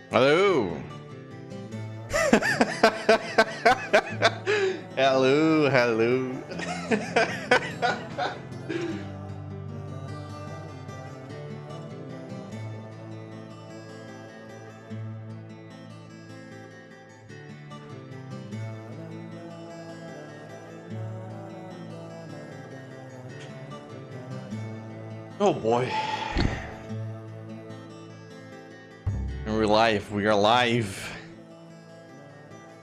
Hello. Hello, hello. Oh boy. We're live. We are live.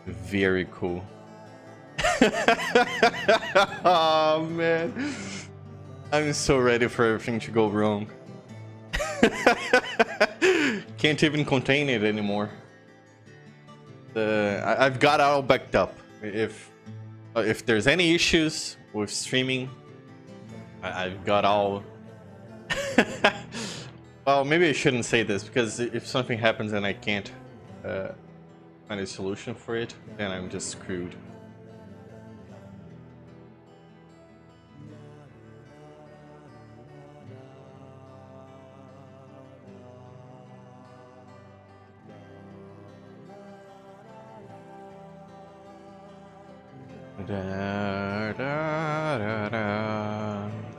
Very cool. Oh man. I'm so ready for everything to go wrong. Can't even contain it anymore. I've got it all backed up. If there's any issues with streaming, I've got all. Well, maybe I shouldn't say this, because if something happens and I can't find a solution for it, then I'm just screwed.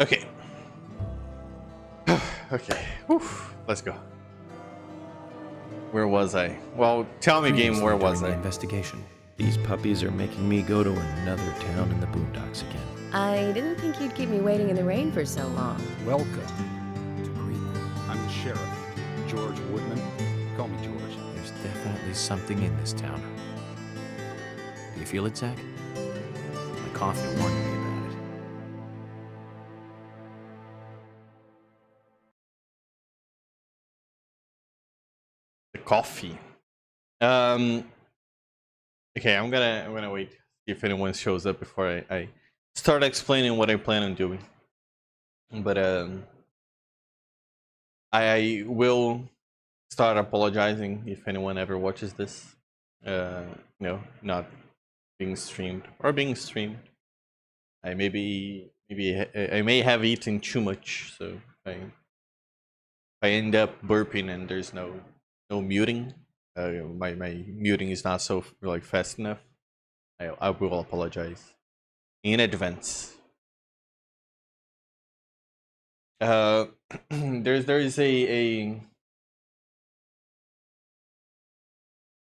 Okay. Okay. Whew. Let's go. Where was I? Well, tell me, game, where was I? Investigation. These puppies are making me go to another town in the boondocks again. I didn't think you'd keep me waiting in the rain for so long. Welcome to Greenwood. I'm the sheriff, George Woodman. Call me George. There's definitely something in this town. Do you feel it, Zach? My coffee warned me about it. The coffee. Okay, I'm gonna wait, see if anyone shows up before I start explaining what I plan on doing. But I will start apologizing if anyone ever watches this. No, not being streamed or being streamed. I maybe I may have eaten too much, so I end up burping and there's no muting. My muting is not so like fast enough. I will apologize in advance. There is a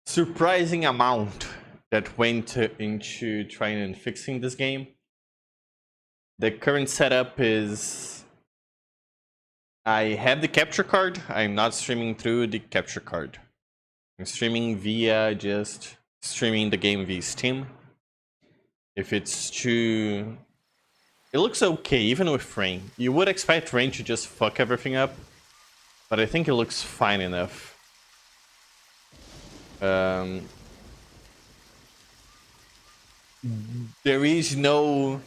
surprising amount that went into trying and fixing this game. The current setup is I have the capture card. I'm not streaming through the capture card. I'm streaming via just streaming the game via Steam. If it's too... It looks okay, even with rain. You would expect rain to just fuck everything up, but I think it looks fine enough. There is no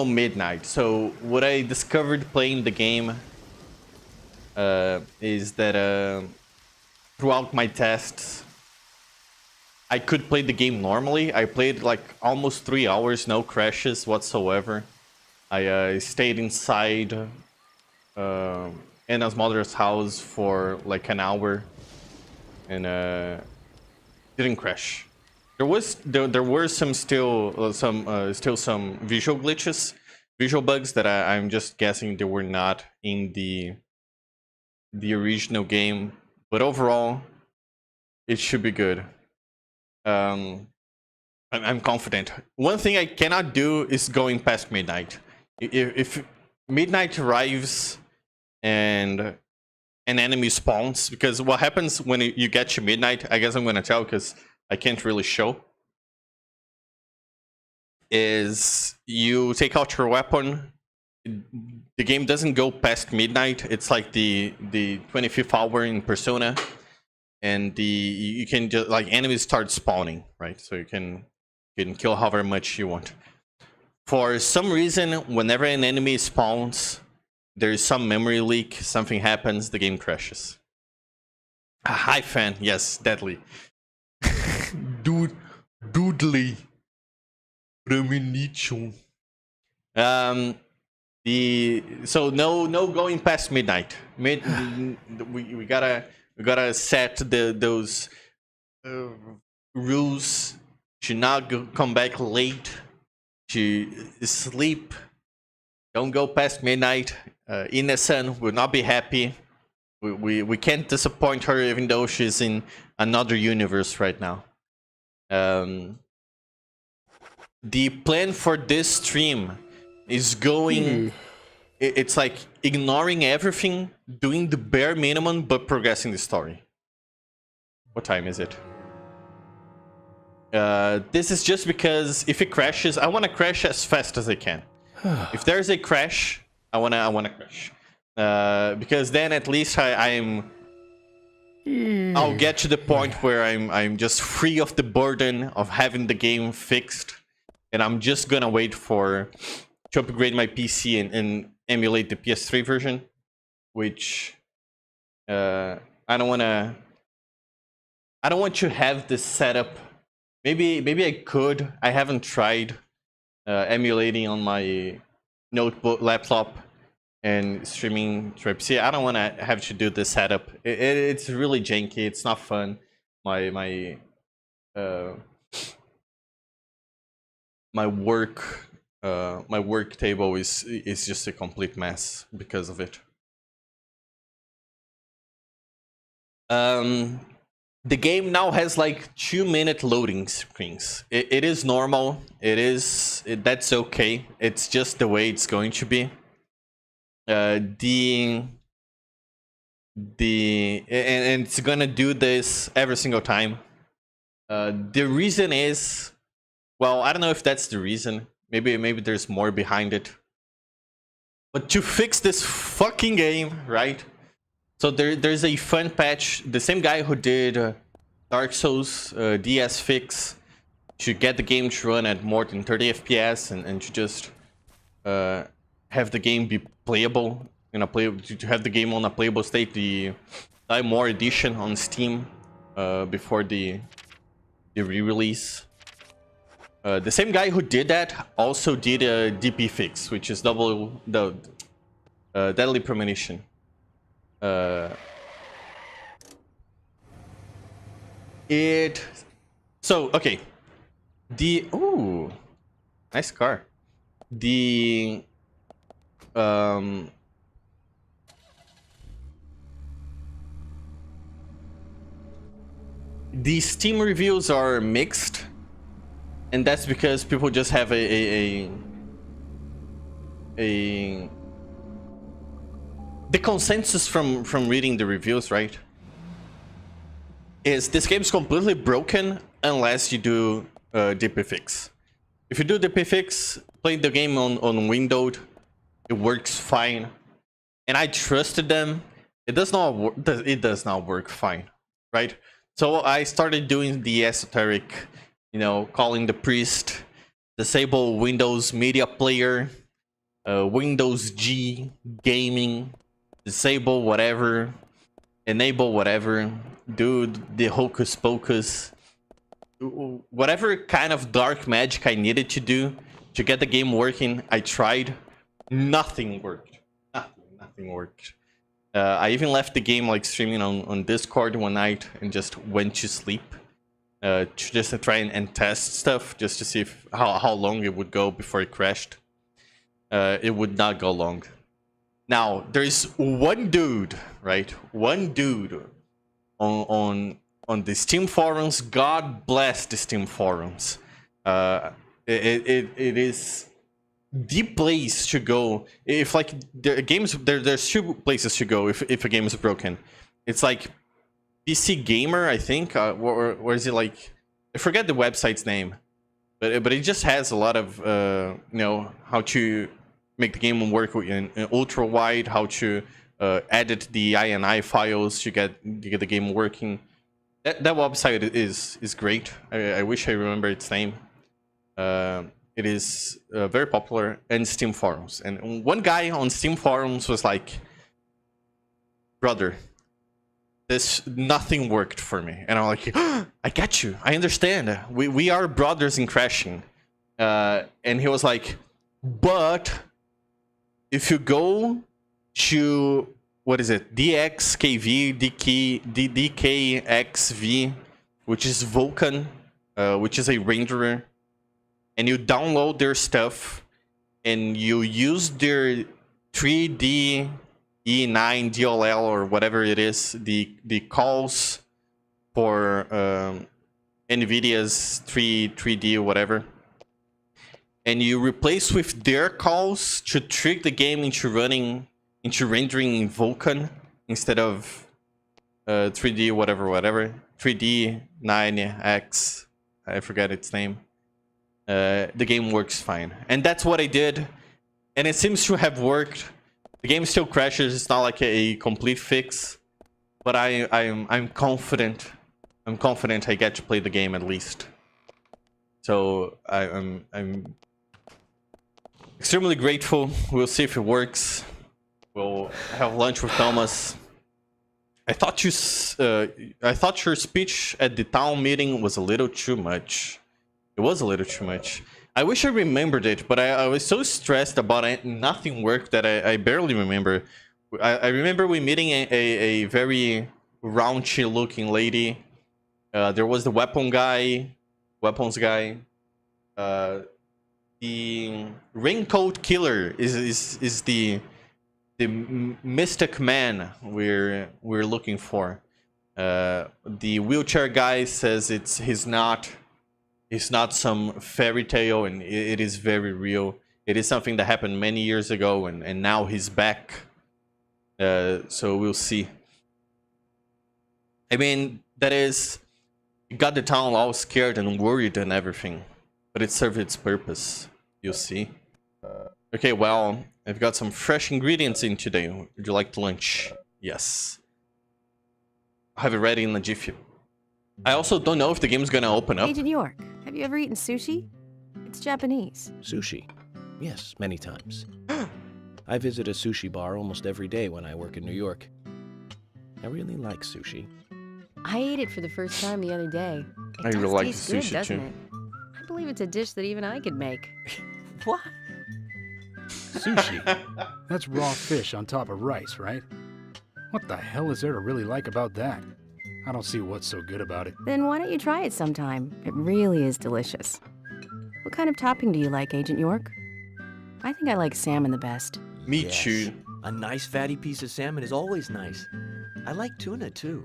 midnight. So what I discovered playing the game is that throughout my tests, I could play the game normally. I played like almost 3 hours, no crashes whatsoever. I stayed inside Anna's mother's house for like an hour and didn't crash. There were some still some visual glitches, visual bugs that I'm just guessing they were not in the original game, but overall it should be good. I'm confident. One thing I cannot do is going past midnight. If midnight arrives and an enemy spawns, because what happens when you get to midnight, I guess I'm gonna tell because I can't really show, is you take out your weapon. The game doesn't go past midnight. It's like the 25th hour in Persona, and you can just like enemies start spawning, right? So you can kill however much you want. For some reason, whenever an enemy spawns, there's some memory leak, something happens, the game crashes. Hi fan, yes, deadly. Doodly. Premonition. So no going past midnight. We We gotta set those rules. Should not come back late. Should sleep. Don't go past midnight. Ina-san will not be happy. We can't disappoint her, even though she's in another universe right now. The plan for this stream is going... It's like ignoring everything, doing the bare minimum, but progressing the story. What time is it? This is just because if it crashes, I want to crash as fast as I can. If there's a crash, I wanna crash. Because then at least I'll get to the point where I'm just free of the burden of having the game fixed, and I'm just gonna wait to upgrade my PC and emulate the PS3 version, which I don't want to have this setup. Maybe I could. I haven't tried emulating on my notebook laptop and streaming to PC. I don't want to have to do this setup. It's really janky. It's not fun. My work table is just a complete mess because of it. The game now has like 2-minute loading screens. It is normal. That's okay. It's just the way it's going to be. And it's gonna do this every single time. The reason is, well, I don't know if that's the reason. Maybe there's more behind it. But to fix this fucking game, right? So there's a fun patch. The same guy who did Dark Souls DS fix should get the game to run at more than 30 FPS and to just have the game be playable to have the game on a playable state. The Die More edition on Steam before the re-release. The same guy who did that also did a DP fix, which is Deadly Premonition. Okay. Ooh, nice car. The Steam reviews are mixed, and that's because people just have the consensus from reading the reviews, right? Is this game's completely broken unless you do DP fix. If you do DP fix, play the game on Windowed, it works fine, and I trusted them. It does not work fine, right? So I started doing the esoteric, calling the priest, disable Windows Media Player, Windows G gaming, disable whatever, enable whatever, do the hocus pocus, whatever kind of dark magic I needed to do to get the game working. I tried. Nothing worked. Nothing worked. I even left the game like streaming on Discord one night and just went to sleep. Just to try and test stuff, just to see how long it would go before it crashed. It would not go long. Now, there's one dude, right? One dude on the Steam forums. God bless the Steam forums. It is the place to go if like there's two places to go if a game is broken. It's like PC Gamer, I think, or is it like, I forget the website's name, but it just has a lot of how to make the game work in ultra wide, how to edit the INI files to get the game working. That website is great. I wish I remember its name. It is very popular in Steam forums, and one guy on Steam forums was like, "Brother, nothing worked for me," and I'm like, "I get you. I understand. We are brothers in crashing." And he was like, "But if you go to what is it? DXKV, DKXV, which is Vulkan, which is a renderer, and you download their stuff, and you use their 3D E9 DLL or whatever it is, the calls for NVIDIA's 3D whatever, and you replace with their calls to trick the game into rendering in Vulkan instead of 3D whatever 3D 9X, I forget its name. The game works fine, and that's what I did, and it seems to have worked. The game still crashes. It's not like a complete fix, but I'm confident. I'm confident I get to play the game at least. So I'm extremely grateful. We'll see if it works. We'll have lunch with Thomas. I thought your speech at the town meeting was a little too much. It was a little too much. I wish I remembered it, but I was so stressed about it. Nothing worked that I barely remember. I remember we meeting a very raunchy looking lady. There was the weapons guy. The raincoat killer is the mystic man we're looking for. The wheelchair guy says he's not some fairy tale, and it is very real. It is something that happened many years ago, and now he's back. So we'll see. I mean, that is, it got the town all scared and worried and everything, but it served its purpose. You'll see. Okay, well, I've got some fresh ingredients in today. Would you like lunch? Yes. I have it ready in the jiffy. I also don't know if the game's gonna open up. Agent York, have you ever eaten sushi? It's Japanese. Sushi? Yes, many times. I visit a sushi bar almost every day when I work in New York. I really like sushi. I ate it for the first time the other day. I It really does like taste sushi good, doesn't too. it? I believe it's a dish that even I could make. What? Sushi? That's raw fish on top of rice, right? What the hell is there to really like about that? I don't see what's so good about it. Then why don't you try it sometime? It really is delicious. What kind of topping do you like, Agent York? I think I like salmon the best. Me Yes. too. A nice fatty piece of salmon is always nice. I like tuna too.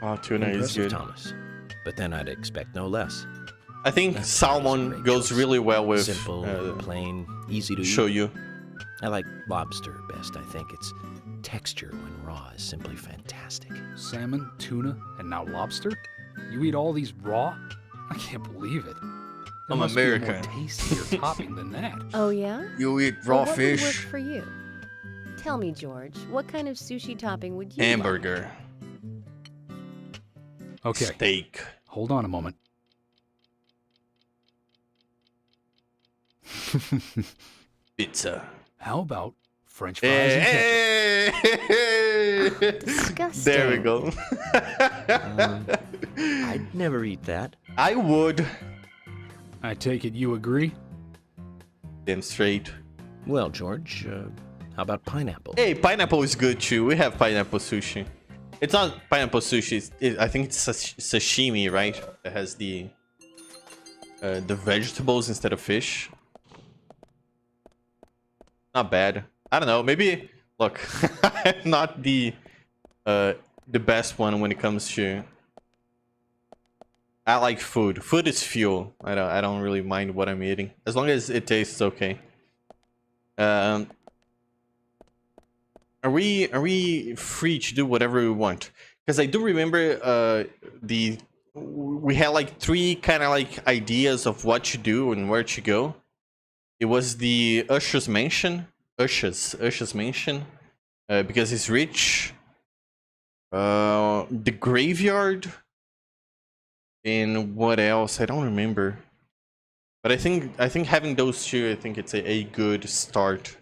Oh, tuna is Impressive, good. Thomas. But then I'd expect no less. I think That's salmon great goes choice. really well with Simple, plain, easy to eat. shoyu. I like lobster best. I think its texture when raw is simply fantastic. Salmon, tuna, and now lobster? You eat all these raw? I can't believe it. There I'm must be a American. more tastier topping than that. Oh, yeah? You eat Well, raw what would work fish, for you? Tell me, George, what kind of sushi topping would you hamburger, Okay, steak. hold on a moment. Pizza. How about French fries and ketchup? Hey! Disgusting. There we go. I'd never eat that. I would. I take it you agree? Damn straight. Well, George, how about pineapple? Hey, pineapple is good too. We have pineapple sushi. It's not pineapple sushi. I think it's sashimi, right? That has the vegetables instead of fish. Not bad. I don't know. Maybe look, I'm not the best one when it comes to. I like food. Food is fuel. I don't really mind what I'm eating as long as it tastes okay. Are we free to do whatever we want? Because I do remember we had like 3 kind of like ideas of what to do and where to go. It was the Usher's mansion, Usher's mansion, because he's rich. The graveyard, and what else? I don't remember. But I think having those 2, I think it's a good start.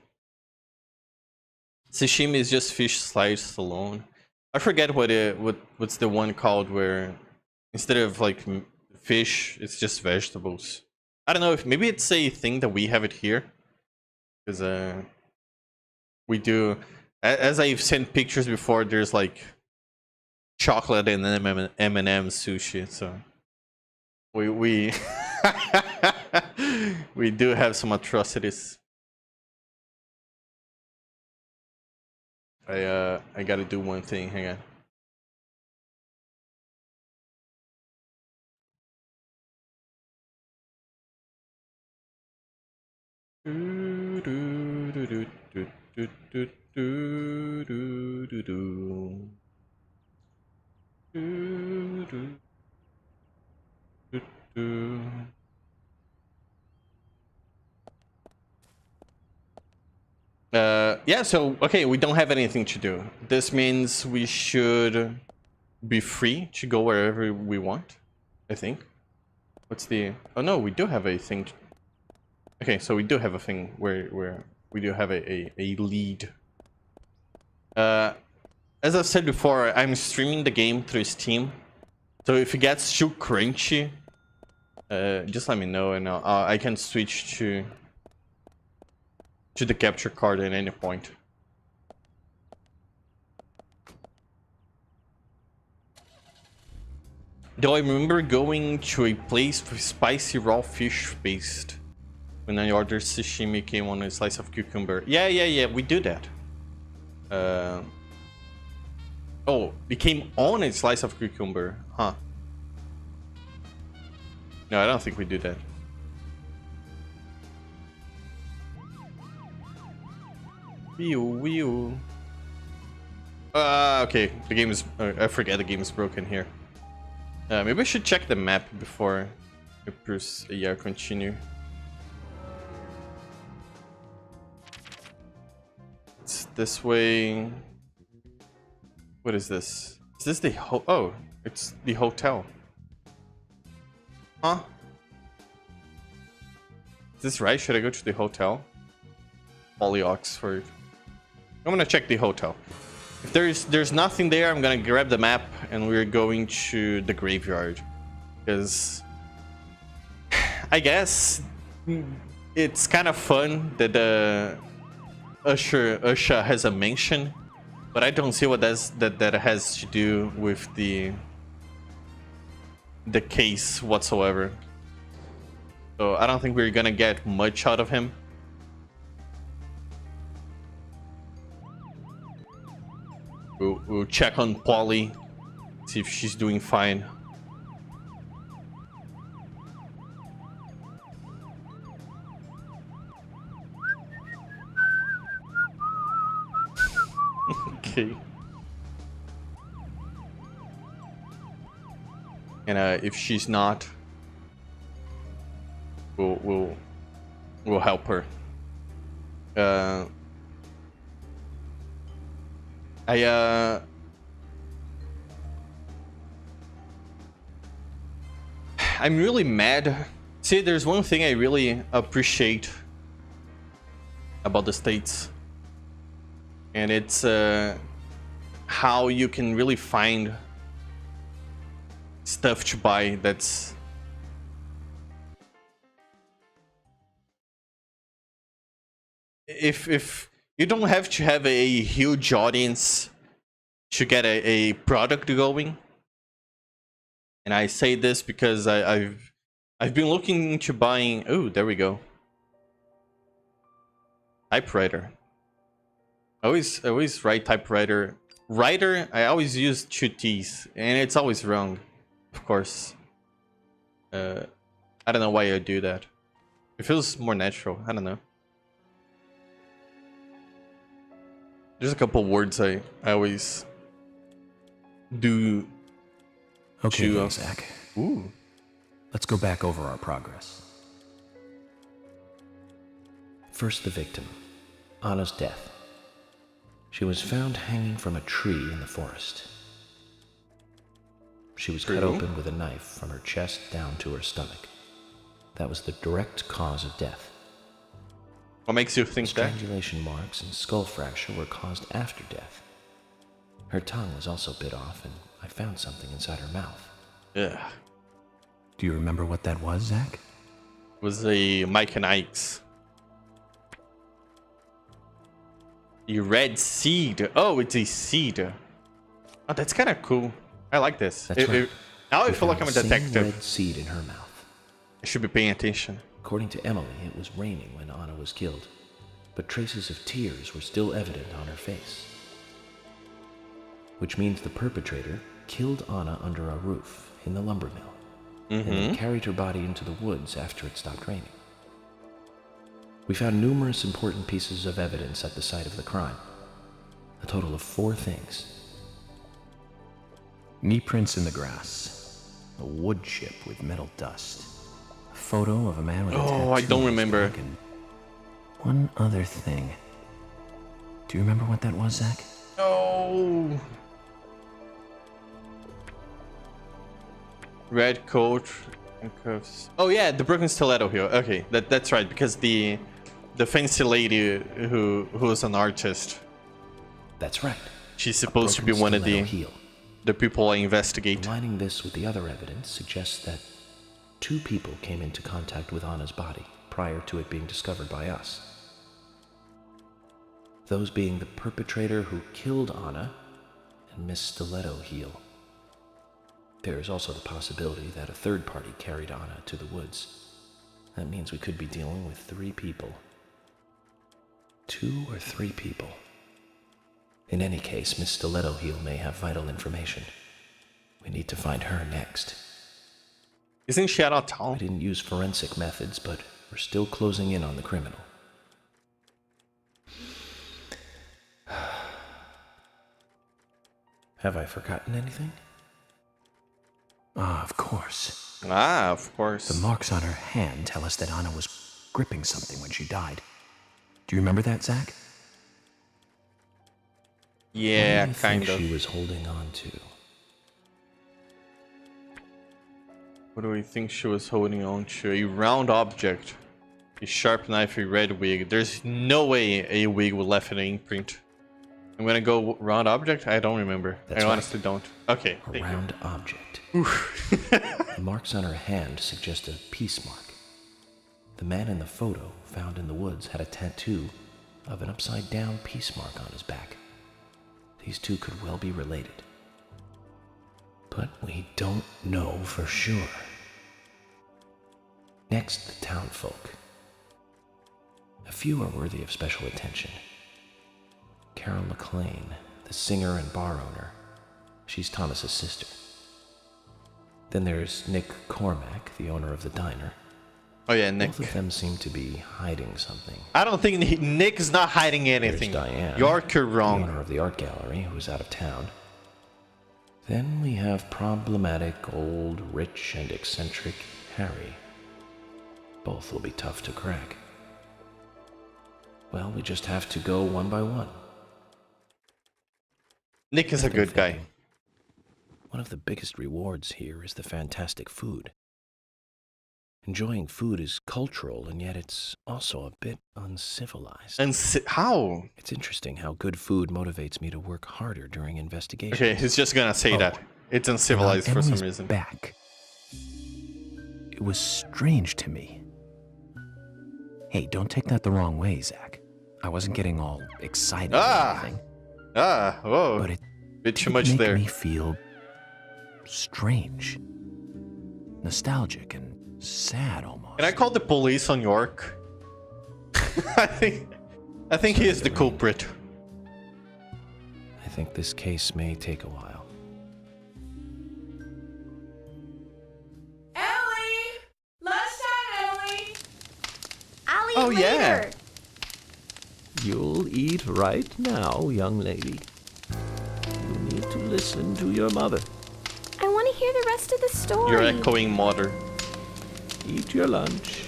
Sashimi is just fish sliced alone. I forget what's the one called where instead of like fish, it's just vegetables. I don't know if maybe it's a thing that we have it here, because we do As I've seen pictures before, there's like chocolate and M&M sushi. So we we do have some atrocities. I gotta do one thing. Hang on. Yeah, so okay, we don't have anything to do. This means we should be free to go wherever we want, I think. What's the... Oh no, we do have a thing. Okay, so we do have a thing where we do have a lead. As I said before, I'm streaming the game through Steam. So if it gets too crunchy, just let me know and I can switch to the capture card at any point. Though I remember going to a place for spicy raw fish paste when I ordered sashimi came on a slice of cucumber. Yeah, we do that. Oh, it came on a slice of cucumber, huh? No, I don't think we do that. Wee-oo. Okay, the game is... I forget the game is broken here. Maybe I should check the map before I press continue. It's this way. What is this? Is this the oh, it's the hotel. Huh? Is this right? Should I go to the hotel? Poly Oxford. I'm gonna check the hotel. If there's nothing there, I'm gonna grab the map and we're going to the graveyard. Because I guess it's kind of fun that Usha has a mention, but I don't see what that has to do with the case whatsoever. So I don't think we're gonna get much out of him. We'll check on Polly, see if she's doing fine. Okay. And if she's not, we'll help her. I'm really mad. See, there's one thing I really appreciate about the States, and it's how you can really find stuff to buy that's if you don't have to have a huge audience to get a product going. And I say this because I've been looking into buying... Oh, there we go. Typewriter. I always write typewriter. Writer, I always use 2 T's, and it's always wrong, of course. I don't know why I do that. It feels more natural. I don't know. There's a couple words I always do. Okay, then, Zach. Ooh. Let's go back over our progress. First, the victim, Anna's death. She was found hanging from a tree in the forest. She was cut open with a knife from her chest down to her stomach. That was the direct cause of death. What makes you think that? Strangulation marks and skull fracture were caused after death. Her tongue was also bit off, and I found something inside her mouth. Yeah. Do you remember what that was, Zach? It was a Mike and Ike's. The red seed. Oh, it's a seed. Oh, that's kind of cool. I like this. That's right. Now I We feel like I'm found a the same detective. red seed in her mouth. I should be paying attention. According to Emily, it was raining when Anna was killed, but traces of tears were still evident on her face. Which means the perpetrator killed Anna under a roof in the lumber mill, and then carried her body into the woods after it stopped raining. We found numerous important pieces of evidence at the site of the crime. A total of 4 things. Knee prints in the grass, a wood chip with metal dust, a photo of a man with a tattoo. Oh, I don't on his remember. back, and one other thing. Do you remember what that was, Zach? Oh. Red coat and cuffs. Oh yeah, the broken stiletto heel. Okay, that's right, because the fancy lady who was an artist, That's right. she's supposed to be Broken one of stiletto heel. the people I investigate. Combining this with the other evidence suggests that 2 people came into contact with Anna's body prior to it being discovered by us. Those being the perpetrator who killed Anna and Miss Stiletto Heel. There is also the possibility that a third party carried Anna to the woods. That means we could be dealing with 3 people. 2 or 3 people. In any case, Miss Stiletto Heel may have vital information. We need to find her next. Isn't she out of We town? didn't use forensic methods, but we're still closing in on the criminal. Have I forgotten anything? Ah, of course. Ah, of course. The marks on her hand tell us that Anna was gripping something when she died. Do you remember that, Zach? Yeah, What do you think kind of. she was holding on to? What do we think she was holding on to? A round object. A sharp knife, a red wig. There's no way a wig would left an imprint. I'm gonna go round object? I don't remember. That's I right. honestly don't. Okay, A thank you. round object. The marks on her hand suggest a peace mark. The man in the photo found in the woods had a tattoo of an upside-down peace mark on his back. These 2 could well be related. But we don't know for sure. Next, the townfolk. A few are worthy of special attention. Carol McLean, the singer and bar owner. She's Thomas's sister. Then there's Nick Cormack, the owner of the diner. Oh yeah, Nick. Both of them seem to be hiding something. I don't think Nick is not hiding anything. Diane, You're The wrong. owner of the art gallery, who's out of town. Then we have problematic, old, rich, and eccentric Harry. Both will be tough to crack. Well, we just have to go one by one. Nick is a I've been good guy. thinking, one of the biggest rewards here is the fantastic food. Enjoying food is cultural, and yet it's also a bit uncivilized. And how? It's interesting how good food motivates me to work harder during investigations. Okay, he's just gonna say that. It's uncivilized And on for some Emily's reason. back. It was strange to me. Hey, don't take that the wrong way, Zach. I wasn't getting all excited or anything, Ah, whoa. but it Bit too did much make there. me feel strange, nostalgic, and sad almost. Can I call the police on York? I think he is the culprit. I think this case may take a while. Ellie! Lunchtime, Ellie! I'll eat Oh, yeah. later. You'll eat right now, young lady. You need to listen to your mother. I want to hear the rest of the story. You're echoing mother. Eat your lunch,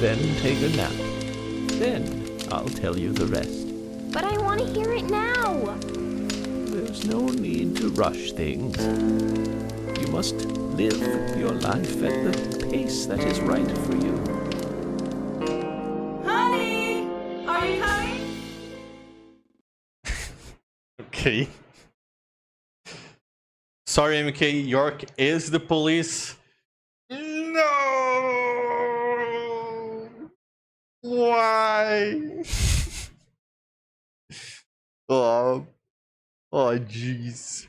then take a nap. Then I'll tell you the rest. But I want to hear it now. There's no need to rush things. You must live your life at the pace that is right for you. Honey! Are you coming? Okay. Sorry, MK. York is the police. No. Why? Oh, oh, jeez.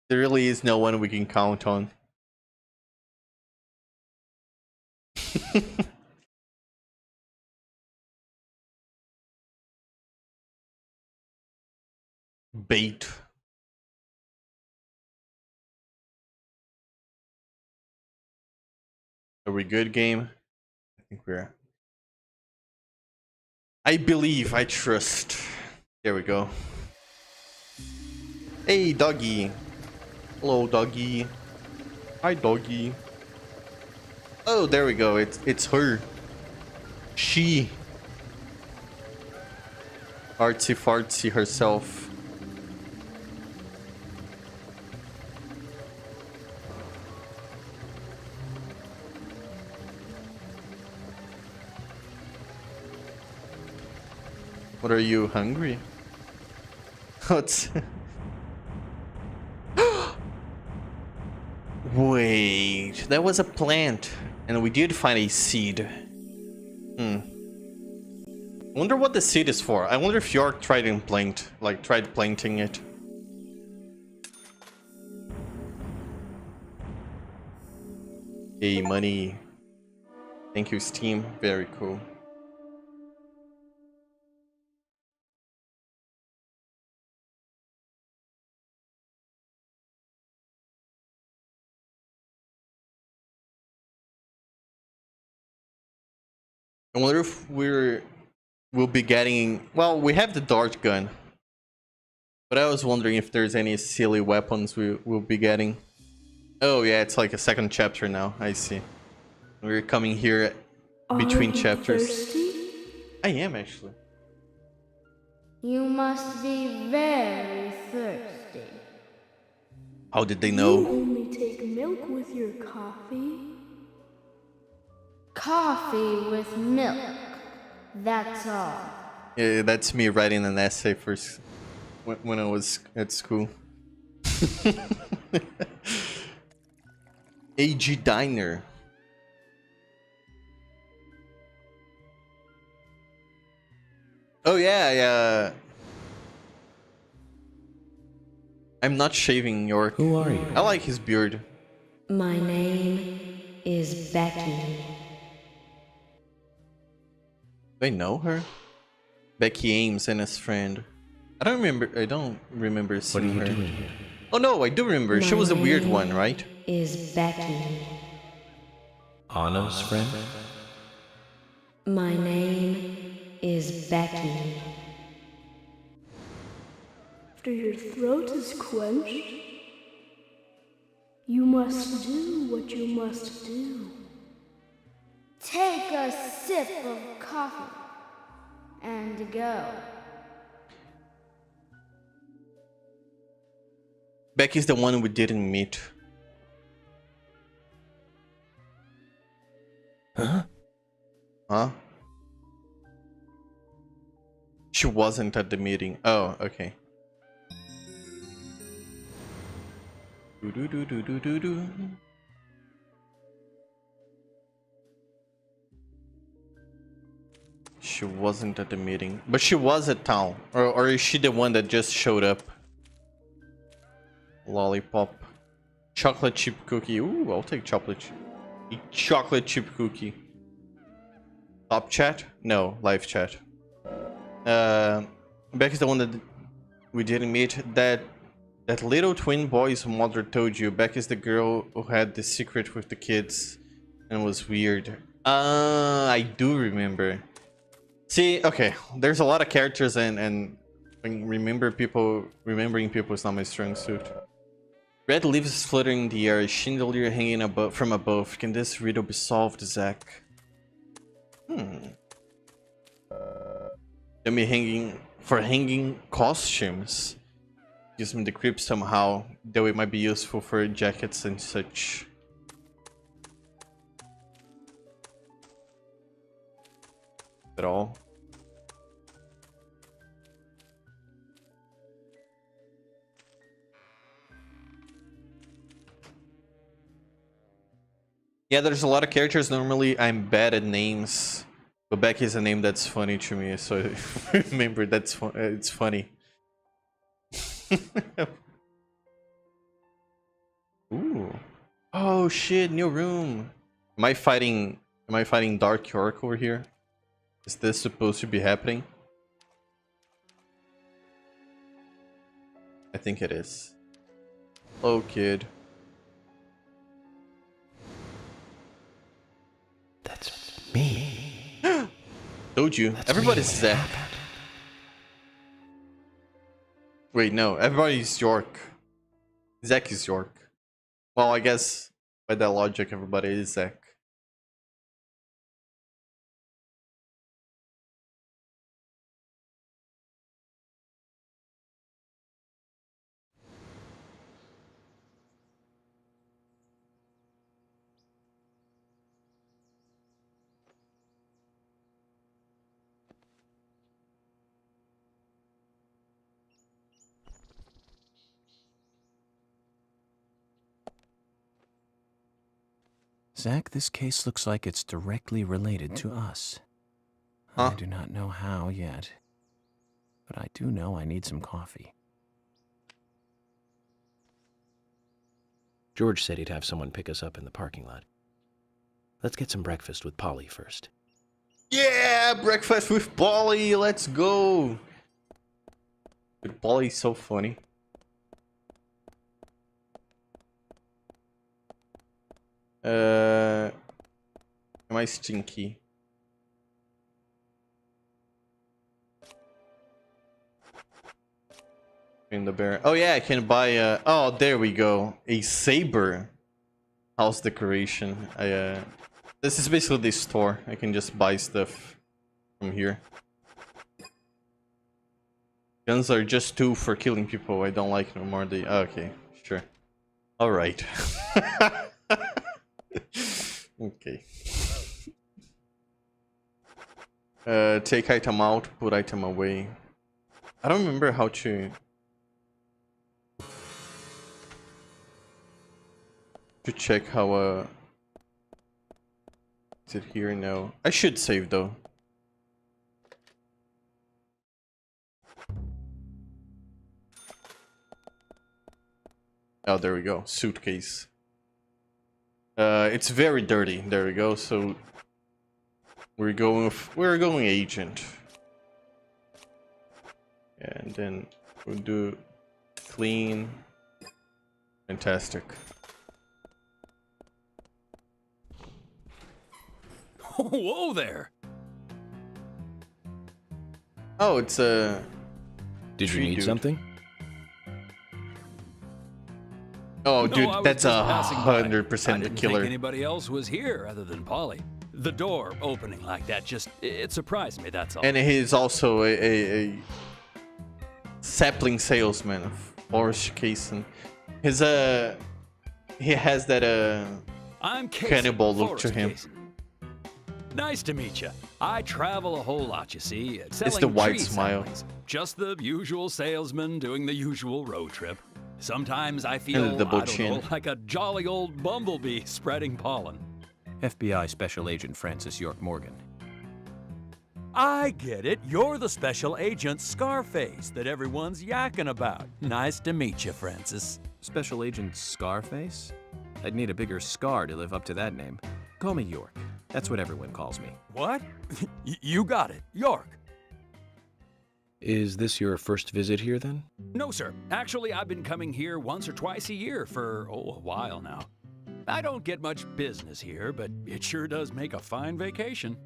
There really is no one we can count on. Bait. Are we good, game? I think we're. I believe, I trust. There we go. Hey, doggy. Hello, doggy. Hi, doggy. Oh, there we go. It's her. She. Artsy fartsy herself. What are you, hungry? What's... Wait, that was a plant. And we did find a seed. I wonder what the seed is for. I wonder if York tried planting it. Hey, money. Thank you, Steam. Very cool. I wonder if we'll be getting... Well, we have the dart gun. But I was wondering if there's any silly weapons we'll be getting. Oh yeah, it's like a second chapter now. I see. We're coming here between chapters. Thirsty? I am actually. You must be very thirsty. How did they You know? only take milk with your coffee? Coffee with milk. That's all. Yeah, that's me writing an essay for when I was at school. AG Diner. Oh yeah, yeah. I'm not shaving York. Who are you? I like his beard. My name is Becky. Do I know her? Becky Ames and his friend. I don't remember What are seeing you her. doing here? Oh no, I do remember. She My was a weird name one, right? Is Becky. Anna's friend? My name is Becky. After your throat is quenched, you must do what you must do. Take a sip of coffee and go. Becky's the one we didn't meet. Huh? Huh? She wasn't at the meeting. Oh, okay. Do. She wasn't at the meeting, but she was at town. Or is she the one that just showed up? Lollipop. Chocolate chip cookie. Ooh, I'll take a chocolate chip cookie. Top chat? No, live chat. Becky's the one that we didn't meet. That little twin boy's mother told you. Becky's the girl who had the secret with the kids and was weird. I do remember. See, okay, there's a lot of characters and remembering people is not my strong suit. Red leaves fluttering in the air, a chandelier hanging from above. Can this riddle be solved, Zach? Dummy hanging costumes. Gives me the creep somehow, though it might be useful for jackets and such. At all. Yeah, there's a lot of characters. Normally, I'm bad at names. But Becky is a name that's funny to me, so I remember it's funny. Ooh. Oh shit, new room. Am I fighting Dark York over here? Is this supposed to be happening? I think it is. Oh kid. That's me. Told you. That's Everybody's me. Zack. Wait, no. Everybody's York. Zack is York. Well, I guess by that logic, everybody is Zack. Zack, this case looks like it's directly related to us. Huh? I do not know how yet, but I do know I need some coffee. George said he'd have someone pick us up in the parking lot. Let's get some breakfast with Polly first. Yeah, breakfast with Polly. Let's go. Dude, Polly's so funny. Am I stinky? In the bear. Oh yeah, I can buy a. Oh, there we go. A saber house decoration. This is basically the store. I can just buy stuff from here. Guns are just too for killing people. I don't like no more. They. Okay, sure. All right. Okay. Take item out, put item away. I don't remember how to check how is it here? No. I should save though. Oh, there we go. Suitcase. It's very dirty. There we go. So we're going agent. And then we'll do clean. Fantastic. Whoa there! Oh, it's a. Did you tree need dude. something? Oh, No, dude, I was that's just passing by. 100% I the didn't killer. think anybody else was here other than Polly. The door opening like that it surprised me, that's all. And he's also a sapling salesman of Forest Cason. His he has that I'm Casey, cannibal look Forrest to him. Casey. Nice to meet you. I travel a whole lot, you see. Selling the white tree smile. saplings. Just the usual salesman doing the usual road trip. Sometimes I feel, And the double I don't know, chin. like a jolly old bumblebee spreading pollen. FBI Special Agent Francis York Morgan. I get it. You're the special agent Scarface that everyone's yakking about. Nice to meet you, Francis. Special Agent Scarface? I'd need a bigger scar to live up to that name. Call me York. That's what everyone calls me. What? You got it. York. Is this your first visit here then? No, sir. Actually, I've been coming here once or twice a year for, a while now. I don't get much business here, but it sure does make a fine vacation.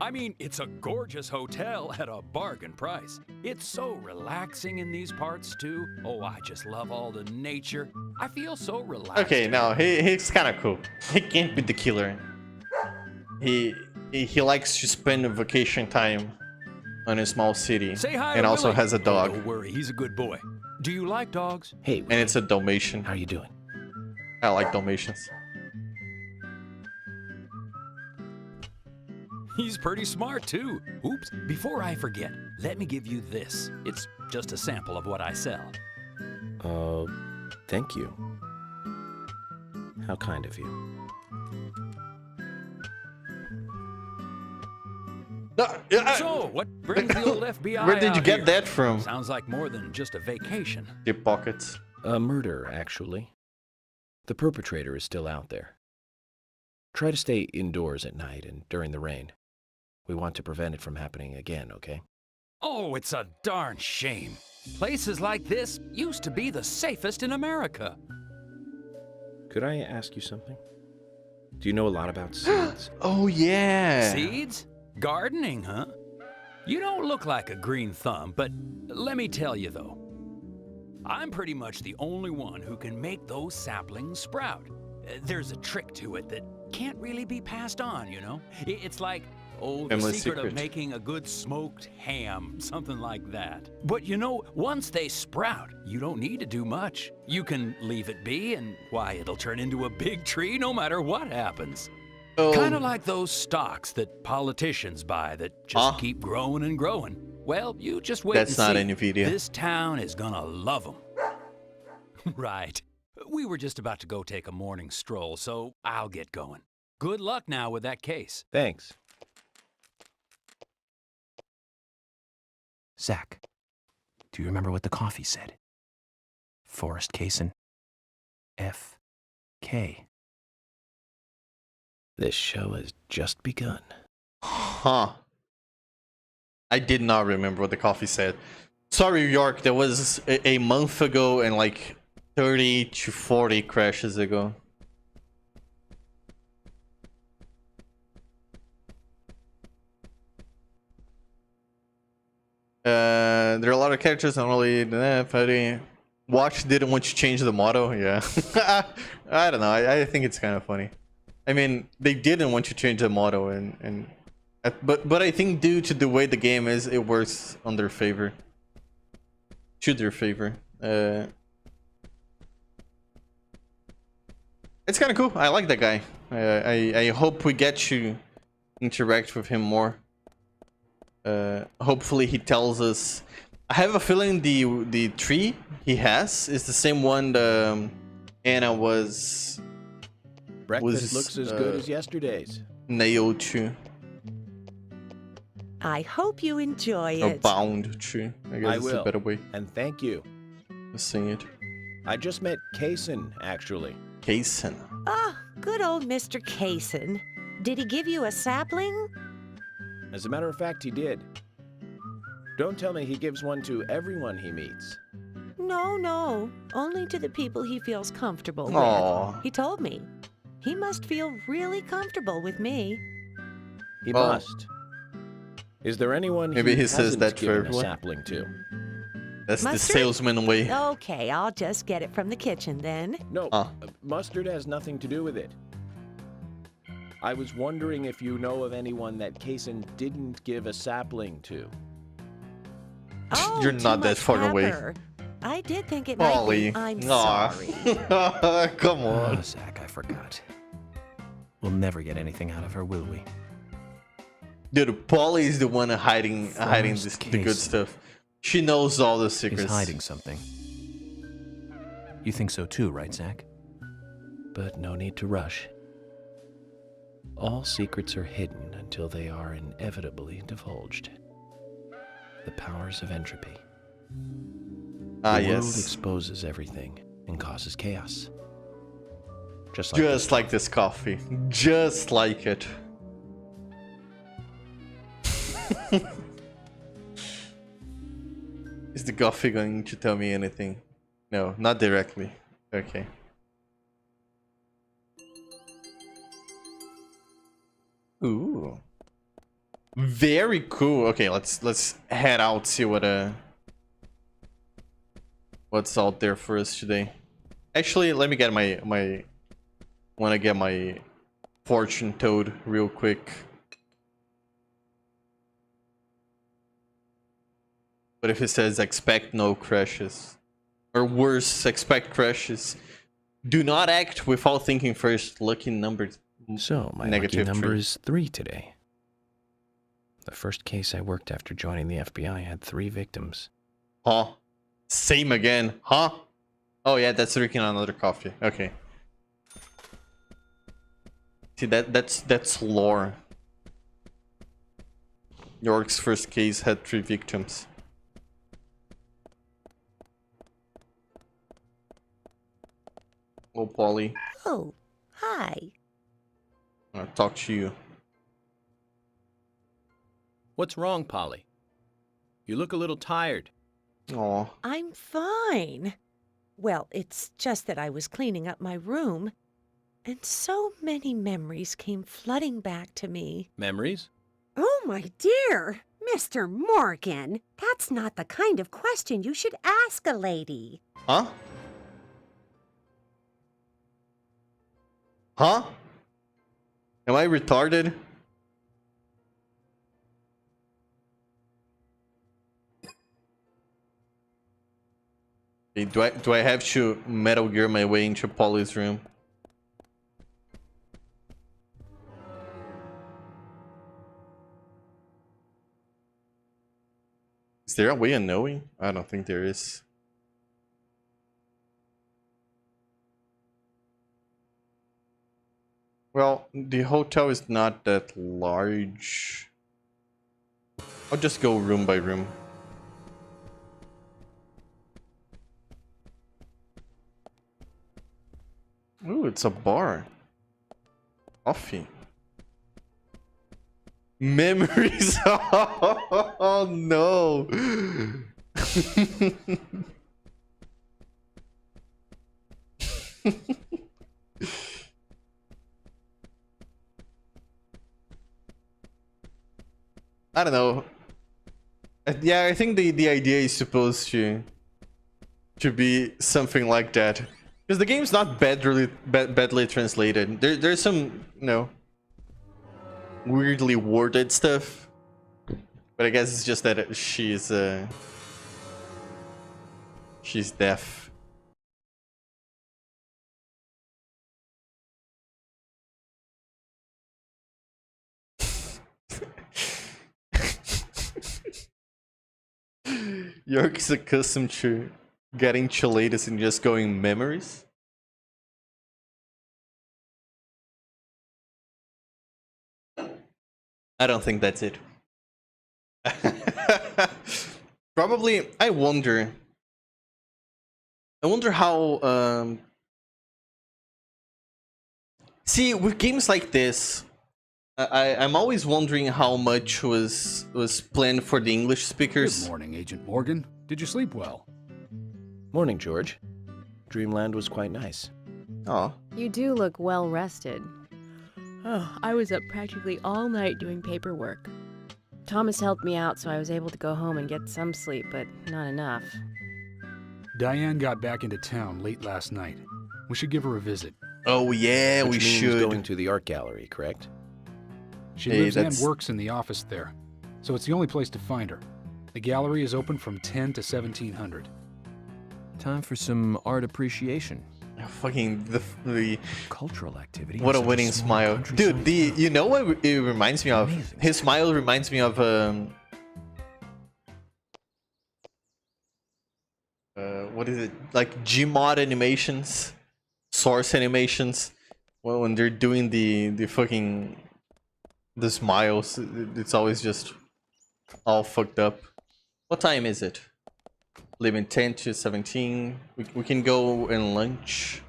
I mean, it's a gorgeous hotel at a bargain price. It's so relaxing in these parts, too. Oh, I just love all the nature. I feel so relaxed. Okay, now he's kind of cool. He can't be the killer. He likes to spend vacation time on a small city, Say hi and to also Willie. has a Oh, dog, don't worry, he's a good boy. Do you like dogs? Hey, and it's a Dalmatian. how are you doing? I like Dalmatians. He's pretty smart, too. Oops, before I forget, let me give you this. It's just a sample of what I sell. Thank you. How kind of you. So, what brings the old FBI Where did you out get here? that from? Sounds like more than just a vacation. Deep pockets. A murder, actually. The perpetrator is still out there. Try to stay indoors at night and during the rain. We want to prevent it from happening again, okay? Oh, it's a darn shame. Places like this used to be the safest in America. Could I ask you something? Do you know a lot about seeds? Oh yeah. Seeds? Gardening, huh? You don't look like a green thumb, but let me tell you though. I'm pretty much the only one who can make those saplings sprout. There's a trick to it that can't really be passed on, you know? It's like, oh, the Family secret secret. of making a good smoked ham, something like that. But you know, once they sprout, you don't need to do much. You can leave it be, and why, it'll turn into a big tree no matter what happens. Oh, Kind of like those stocks that politicians buy that just keep growing and growing. Well, you just wait That's not and see. NVIDIA. This town is gonna love them. Right. We were just about to go take a morning stroll, so I'll get going. Good luck now with that case. Thanks. Zach, do you remember what the coffee said? Forrest Kaysen. F.K. This show has just begun. Huh. I did not remember what the coffee said. Sorry, York. That was a month ago and like 30 to 40 crashes ago. There are a lot of characters. Not only funny. Watch didn't want to change the motto. Yeah, I don't know. I think it's kind of funny. I mean, they didn't want to change the motto, but I think due to the way the game is, it works on their favor. To their favor. It's kind of cool. I like that guy. I hope we get to interact with him more. Hopefully he tells us. I have a feeling the tree he has is the same one Anna was Breakfast looks as good as yesterday's. nailed to, I hope you enjoy or it. bound to. I guess I it's will. a better way And thank you. to sing it. I just met Kaysen, actually. Kaysen. Oh, good old Mr. Kaysen. Did he give you a sapling? As a matter of fact, he did. Don't tell me he gives one to everyone he meets. No. Only to the people he feels comfortable Aw. with. He told me. He must feel really comfortable with me. He Well, must. Is there anyone maybe he says hasn't that for given a everyone. sapling to? That's the Mustard? salesman way. Okay, I'll just get it from the kitchen then. No, Ah. mustard has nothing to do with it. I was wondering if you know of anyone that Kaysen didn't give a sapling to. Oh, You're too not that much far away. pepper. I did think it might Polly. be. I'm Aw. sorry. Come Oh, on. Zach, I forgot. We'll never get anything out of her, will we? Dude, Polly is the one hiding the good Kaysen. stuff. She knows all the He's secrets. hiding something. You think so too, right, Zach? But no need to rush. All secrets are hidden until they are inevitably divulged. The powers of entropy. Ah, The world yes. exposes everything and causes chaos. Just Just like this coffee. Just like it. Is the coffee going to tell me anything? No, not directly. Okay. Ooh. Very cool. Okay, let's head out, see what's out there for us today. Actually, let me get my wanna get my fortune toad real quick. But if it says expect no crashes, or worse, expect crashes, do not act without thinking first. Lucky number. So, my Negative lucky number three. is 3 today. The first case I worked after joining the FBI had 3 victims. Huh? Same again? Huh? Oh yeah, that's drinking another coffee. Okay. See that's lore. York's first case had 3 victims. Oh, Polly. Oh, hi. I'll talk to you. What's wrong, Polly? You look a little tired. Aw. I'm fine. Well, it's just that I was cleaning up my room, and so many memories came flooding back to me. Memories? Oh, my dear, Mr. Morgan, that's not the kind of question you should ask a lady. Huh? Huh? Am I retarded? Okay, do I have to Metal Gear my way into Polly's room? Is there a way of knowing? I don't think there is. Well, the hotel is not that large. I'll just go room by room. Ooh, it's a bar. Coffee. Memories. Oh no. I don't know. Yeah, I think the idea is supposed to be something like that. Because the game's not badly translated. There's some, you know, weirdly worded stuff. But I guess it's just that she's deaf. York's accustomed to getting chilladas and just going memories. I don't think that's it. Probably, I wonder how see, with games like this, I'm always wondering how much was planned for the English speakers. Good morning, Agent Morgan. Did you sleep well? Morning, George. Dreamland was quite nice. Oh, You do look well rested. Oh, I was up practically all night doing paperwork. Thomas helped me out, so I was able to go home and get some sleep, but not enough. Diane got back into town late last night. We should give her a visit. oh yeah, Which we means should. going to the art gallery, correct? She Hey, lives and that's- works in the office there, so it's the only place to find her. The gallery is open from 10 to 1700. Time for some art appreciation. Fucking the Cultural activity. what in a such winning small smile, countryside dude. town. You know what it reminds me of? Amazing. His smile reminds me of what is it, like Gmod animations, Source animations? Well, when they're doing the fucking the smiles, it's always just all fucked up. What time is it? Leaving 10 to 17. We can go and lunch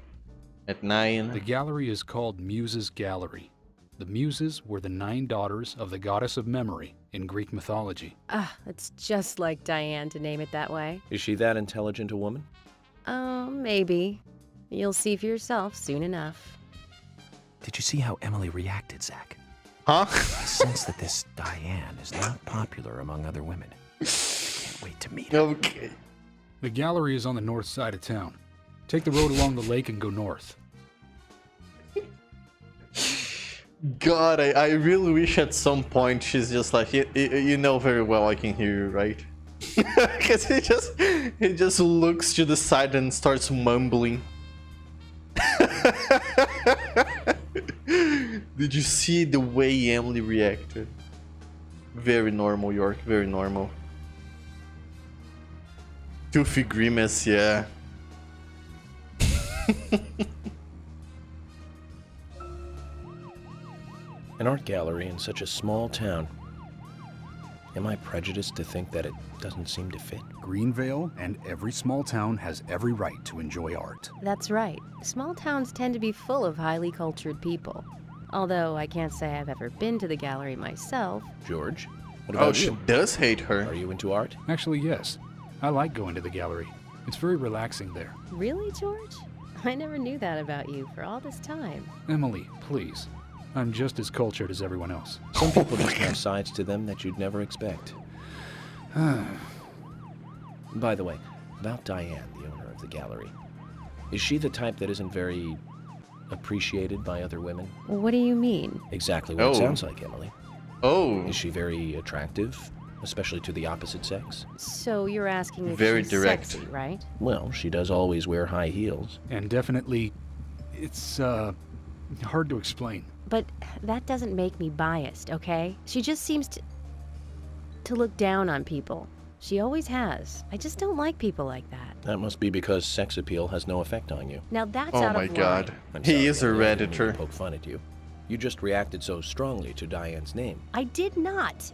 at The 9. gallery is called Muses Gallery. The Muses were the 9 daughters of the goddess of memory in Greek mythology. Ah, it's just like Diane to name it that way. Is she that intelligent a woman? Maybe. You'll see for yourself soon enough. Did you see how Emily reacted, Zach? Huh? I sense that this Diane is not popular among other women. I can't wait to meet her. Okay. The gallery is on the north side of town. Take the road along the lake and go north. God, I really wish at some point she's just like, you know very well I can hear you, right? Because he just looks to the side and starts mumbling. Did you see the way Emily reacted? Very normal, York, very normal. Toothy grimace, yeah. An art gallery in such a small town. Am I prejudiced to think that it doesn't seem to fit? Greenvale and every small town has every right to enjoy art. That's right. Small towns tend to be full of highly cultured people. Although I can't say I've ever been to the gallery myself. George, what Oh, about she you? does hate her. Are you into art? Actually, yes. I like going to the gallery. It's very relaxing there. Really, George? I never knew that about you for all this time. Emily, please. I'm just as cultured as everyone else. Some people just have sides to them that you'd never expect. By the way, about Diane, the owner of the gallery. Is she the type that isn't very appreciated by other women? What do you mean? Exactly what Oh. it sounds like, Emily. Oh, Is she very attractive, especially to the opposite sex? So you're asking if Very she's direct. sexy, right? Well, she does always wear high heels. And definitely, it's, hard to explain. But that doesn't make me biased, okay? She just seems to look down on people. She always has. I just don't like people like that. That must be because sex appeal has no effect on you. Now that's oh out my of god. line. I'm He sorry, is a Emily, I didn't mean to Redditor. poke fun at you. You just reacted so strongly to Diane's name. I did not.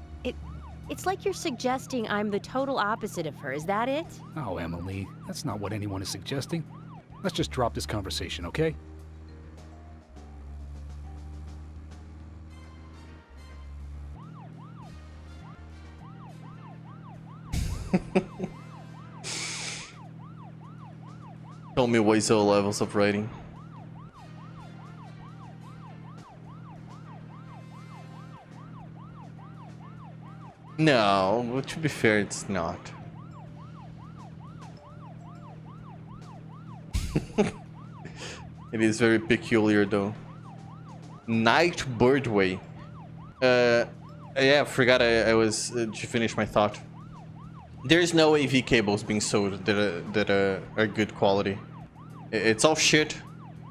It's like you're suggesting I'm the total opposite of her. Is that it? Oh, Emily, that's not what anyone is suggesting. Let's just drop this conversation, okay? Tell me why so levels of writing. No, but to be fair, it's not. It is very peculiar though. Night Birdway. Yeah, I forgot I was to finish my thought. There's no AV cables being sold that are good quality. It's all shit,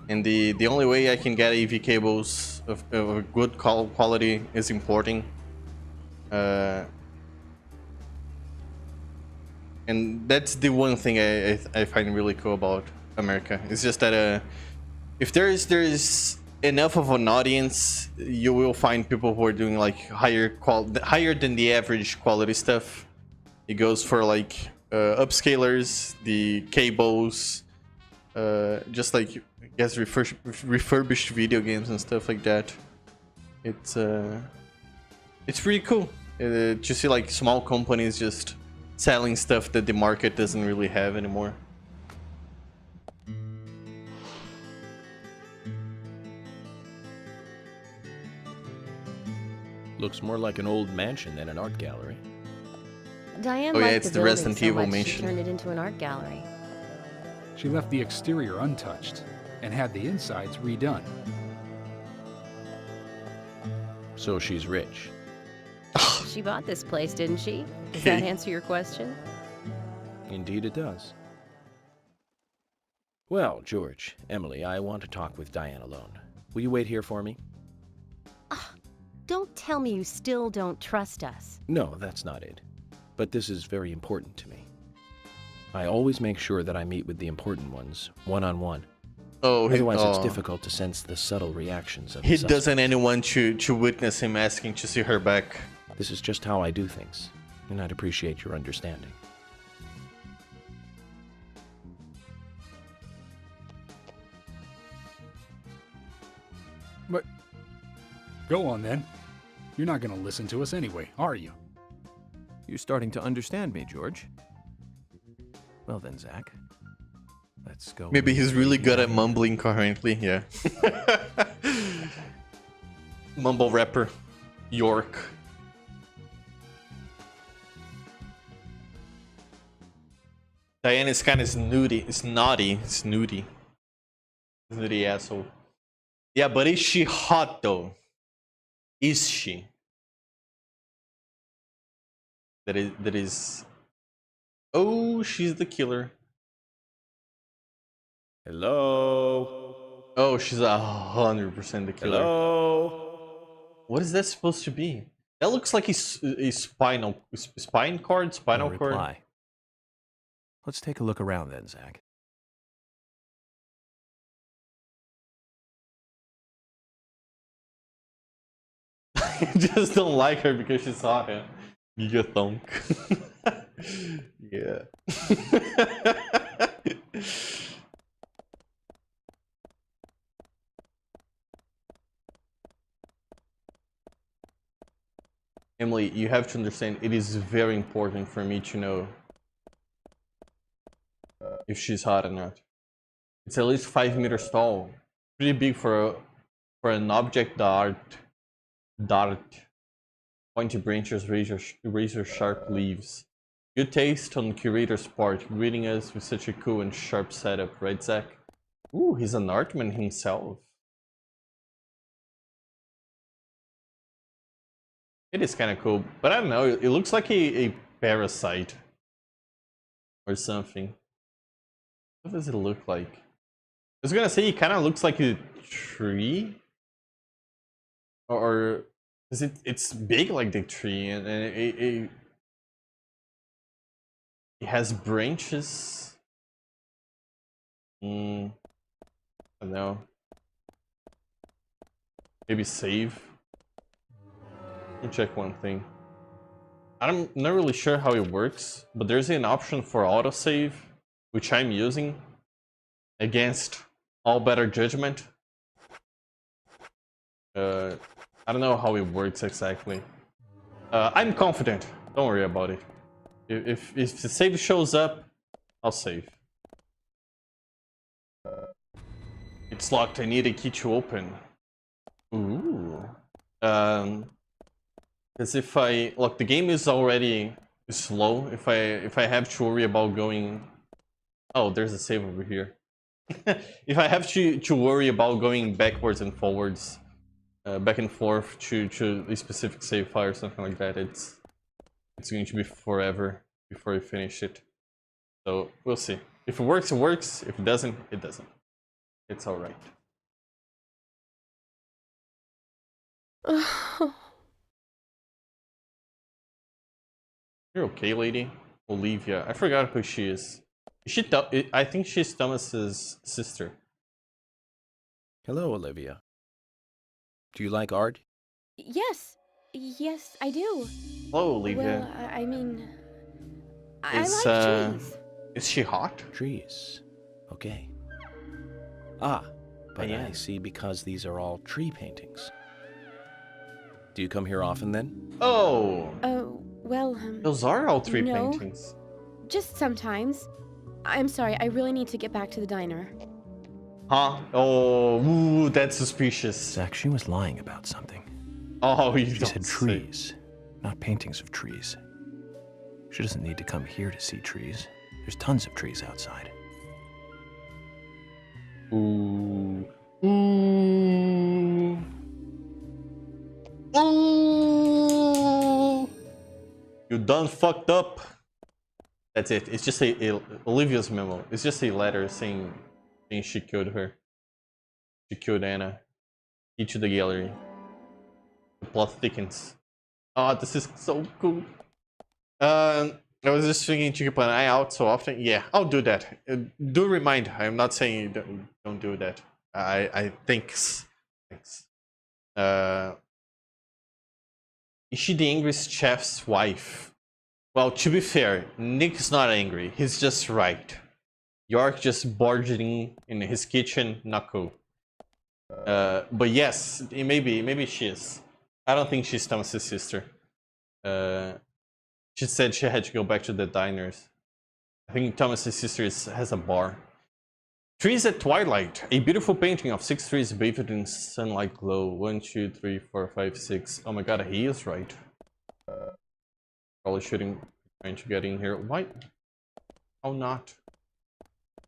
and the only way I can get AV cables of a good quality is importing. And that's the one thing I find really cool about America. It's just that if there's enough of an audience, you will find people who are doing like higher than the average quality stuff. It goes for like upscalers, the cables, just like I guess refurbished video games and stuff like that. It's pretty cool to see like small companies just selling stuff that the market doesn't really have anymore. Looks more like an old mansion than an art gallery. Diane Oh, yeah, liked it's the building Resident so Evil much mansion. she turned it into an art gallery. She left the exterior untouched and had the insides redone. So she's rich. She bought this place, didn't she? Does that answer your question? Indeed it does. Well, George, Emily, I want to talk with Diane alone. Will you wait here for me? Don't tell me you still don't trust us. No, that's not it. But this is very important to me. I always make sure that I meet with the important ones, one-on-one. Oh, Otherwise, it's difficult to sense the subtle reactions of the He suspect. doesn't anyone to witness him asking to see her back. This is just how I do things, and I'd appreciate your understanding. But go on then. You're not gonna listen to us anyway, are you? You're starting to understand me, George. Well then, Zach. Let's go. Maybe he's really good at mumbling currently, yeah. Mumble rapper. York. Diane is kind of snooty. Snotty. Snooty. Snooty asshole. Yeah, but is she hot though? Is she? That is. Oh, she's the killer. Hello? Oh, she's 100% the killer. Hello? What is that supposed to be? That looks like a spinal cord. No reply. Let's take a look around then, Zach. I just don't like her because she's hot. Huh? Gigathonk. Yeah. Emily, you have to understand, it is very important for me to know if she's hot or not. It's at least 5 meters tall. Pretty big for an object dart. Pointy branches, razor sharp leaves. Good taste on curator's part, greeting us with such a cool and sharp setup, right, Zach? Ooh, he's an artman himself. It is kind of cool, but I don't know, it looks like a parasite. Or something. What does it look like? I was gonna say it kind of looks like a tree. Or is it's big like the tree, and it has branches. I don't know. Maybe save. Let me check one thing. I'm not really sure how it works, but there's an option for autosave, which I'm using against all better judgment. I don't know how it works exactly. I'm confident. Don't worry about it. If the save shows up, I'll save. It's locked. I need a key to open. Ooh. Because if I look, the game is already slow. If I have to worry about going, oh, there's a save over here. If I have to worry about going backwards and forwards, back and forth to a specific save file or something like that, it's going to be forever before I finish it. So we'll see. If it works, it works. If it doesn't, it doesn't. It's all right. You're okay, lady. Olivia. I forgot who she is. Is she? I think she's Thomas's sister. Hello, Olivia. Do you like art? Yes. Yes, I do. Hello, Olivia. Well, I mean, I Is, like trees. Is she hot? Trees. Okay. Ah, but Yeah. I see because these are all tree paintings. Do you come here often then? Oh. Oh, well, Those are all three no. paintings. Just sometimes. I'm sorry, I really need to get back to the diner. Huh? Oh, ooh, that's suspicious. Zach, she was lying about something. Oh, you She don't said say. trees, not paintings of trees. She doesn't need to come here to see trees. There's tons of trees outside. Ooh. Ooh. Ooh. You done fucked up. That's it. It's just a Olivia's memo. It's just a letter saying she killed her. She killed Anna. Key to the gallery. The plot thickens. Oh, this is so cool. I was just thinking to keep an eye out so often. Yeah, I'll do that. Do remind. I'm not saying don't do that. I thanks. Is she the angry chef's wife? Well, to be fair, Nick's not angry. He's just right. York just barging in his kitchen, not cool. But yes, maybe she is. I don't think she's Thomas's sister. She said she had to go back to the diners. I think Thomas's sister has a bar. Trees at twilight. A beautiful painting of 6 trees bathed in sunlight glow. 1, 2, 3, 4, 5, 6. Oh my god, he is right. Probably shouldn't trying to get in here. Why? How not?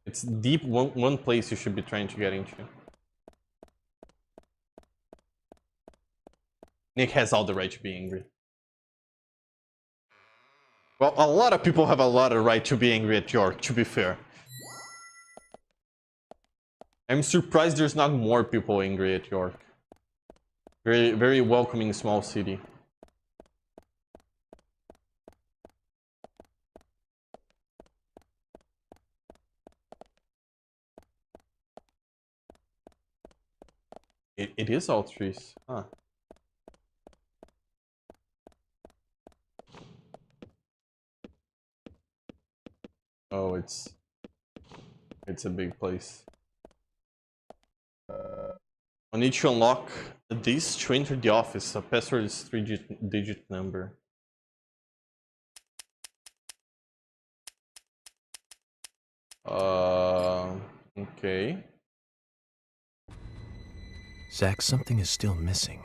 It's deep one place you should be trying to get into. Nick has all the right to be angry. Well, a lot of people have a lot of right to be angry at York, to be fair. I'm surprised there's not more people angry at York. Very, very welcoming small city. It is all trees, huh? Oh, it's a big place. I need to unlock this to enter the office. The password is 3-digit number. Okay. Zach, something is still missing.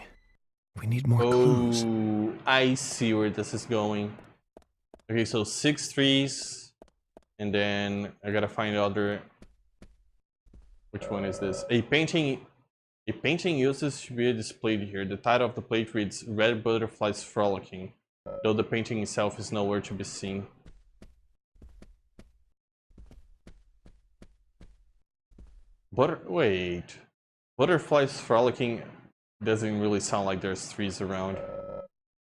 We need more clues. Oh, I see where this is going. Okay, so 6 threes, and then I gotta find the other. Which one is this? A painting uses to be displayed here. The title of the plate reads "Red Butterflies Frolicking," though the painting itself is nowhere to be seen. Wait. Butterflies Frolicking doesn't really sound like there's threes around.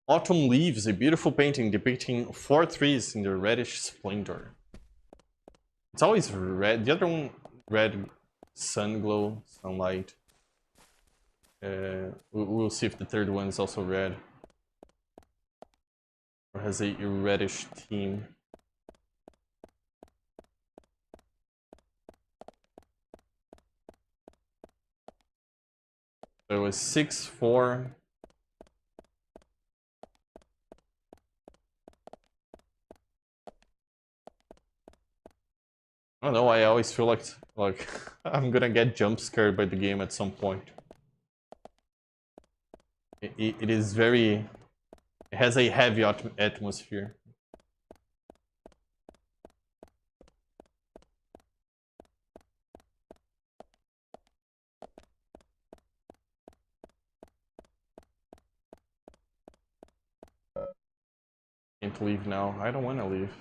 Autumn Leaves, a beautiful painting depicting 4 trees in their reddish splendor. It's always red. The other one, red sun glow, sunlight. We'll see if the third one is also red. Or has a reddish theme. So it was 6, 4. I don't know, I always feel like I'm gonna get jump scared by the game at some point. It is very... It has a heavy atmosphere. Can't leave now. I don't want to leave.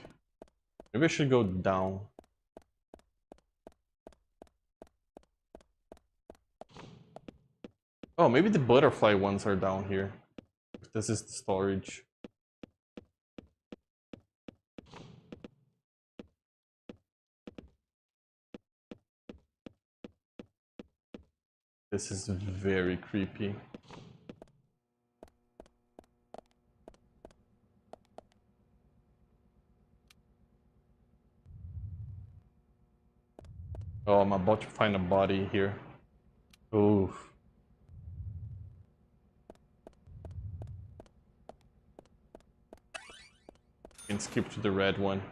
Maybe I should go down. Oh, maybe the butterfly ones are down here. This is the storage. This is very creepy. Oh, I'm about to find a body here. Oof. Can skip to the red one.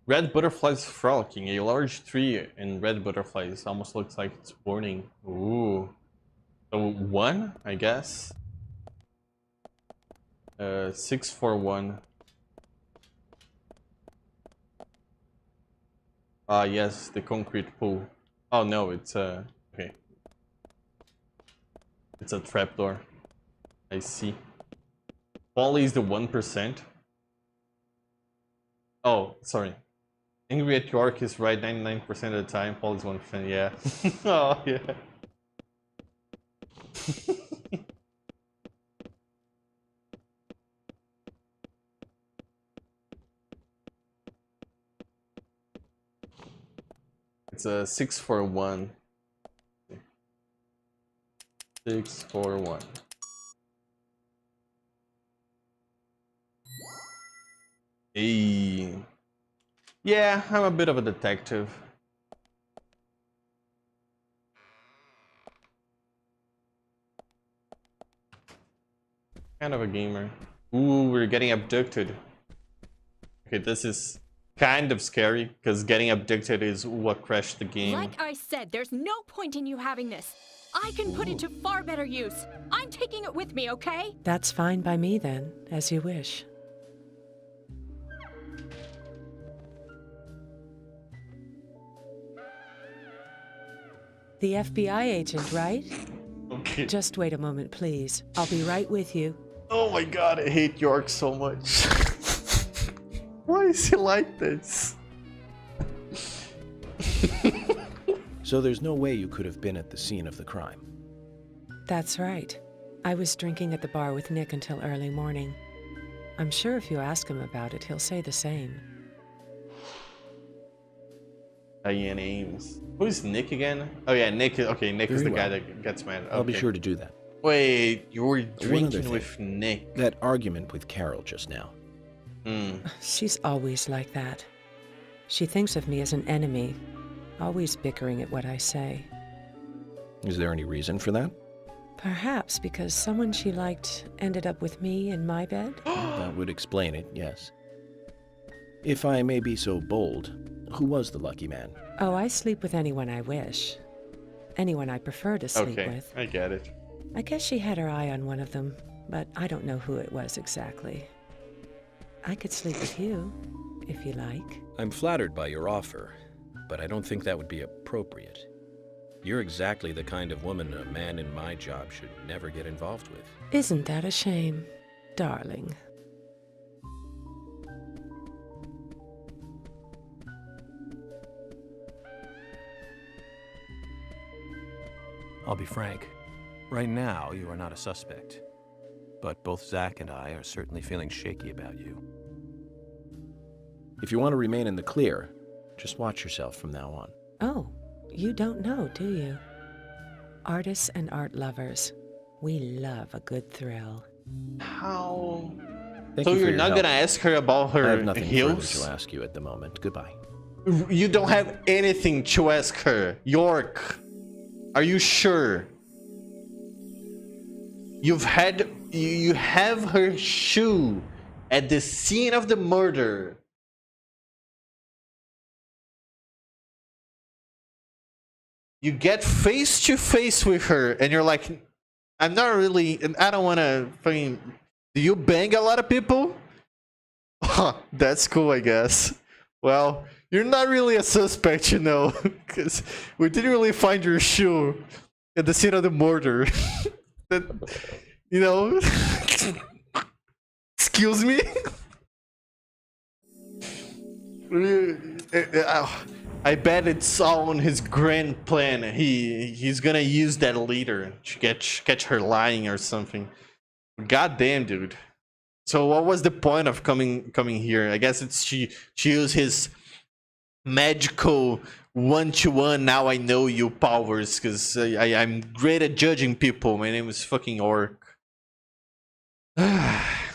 Red butterflies frolicking. A large tree and red butterflies. Almost looks like it's warning. Ooh. So 1, I guess. 6, 4, 1. Ah, yes, the concrete pool. Oh no, it's okay. It's a trapdoor. I see. Polly is the 1%. Oh, sorry. Angry at York is right 99% of the time. Polly's 1%. Yeah. Oh yeah. It's a 6, 4, 1. 6, 4, 1. Hey. Yeah, I'm a bit of a detective. Kind of a gamer. Ooh, we're getting abducted. Okay, this is kind of scary, because getting abducted is what crashed the game. Like I said, there's no point in you having this. I can put it to far better use. I'm taking it with me, okay? That's fine by me then, as you wish. The FBI agent, right? Okay. Just wait a moment, please. I'll be right with you. Oh my god, I hate York so much. Why is he like this? So there's no way you could have been at the scene of the crime. That's right. I was drinking at the bar with Nick until early morning. I'm sure if you ask him about it, he'll say the same. Diane Ames. Who's Nick again? Oh yeah, Nick. Okay, Nick is Very the guy well. that gets mad. I'll be Okay. sure to do that. Wait, you were One other drinking thing. with Nick. That argument with Carol just now. She's always like that. She thinks of me as an enemy, always bickering at what I say. Is there any reason for that? Perhaps because someone she liked ended up with me in my bed? That would explain it, yes. If I may be so bold, who was the lucky man? Oh, I sleep with anyone I wish. Anyone I prefer to sleep Okay, with. I get it. I guess she had her eye on one of them, but I don't know who it was exactly. I could sleep with you, if you like. I'm flattered by your offer, but I don't think that would be appropriate. You're exactly the kind of woman a man in my job should never get involved with. Isn't that a shame, darling? I'll be frank. Right now, you are not a suspect. But both Zach and I are certainly feeling shaky about you. If you want to remain in the clear, just watch yourself from now on. Oh, you don't know, do you? Artists and art lovers, we love a good thrill. How? Thank So you for you're your not help. gonna ask her about her I have nothing heels? further to ask you at the moment. Goodbye. You don't have anything to ask her, York. Are you sure? You have her shoe at the scene of the murder. You get face to face with her, and you're like, I'm not really, and I don't want to fucking. Do you bang a lot of people? That's cool, I guess. Well, you're not really a suspect, you know, because we didn't really find your shoe at the scene of the murder. That, you know, excuse me. I bet it's all on his grand plan. He's gonna use that leader to catch her lying or something. God damn, dude. So what was the point of coming here? I guess it's she used his magical one-to-one now I know you powers, because I'm great at judging people. My name is fucking Orc.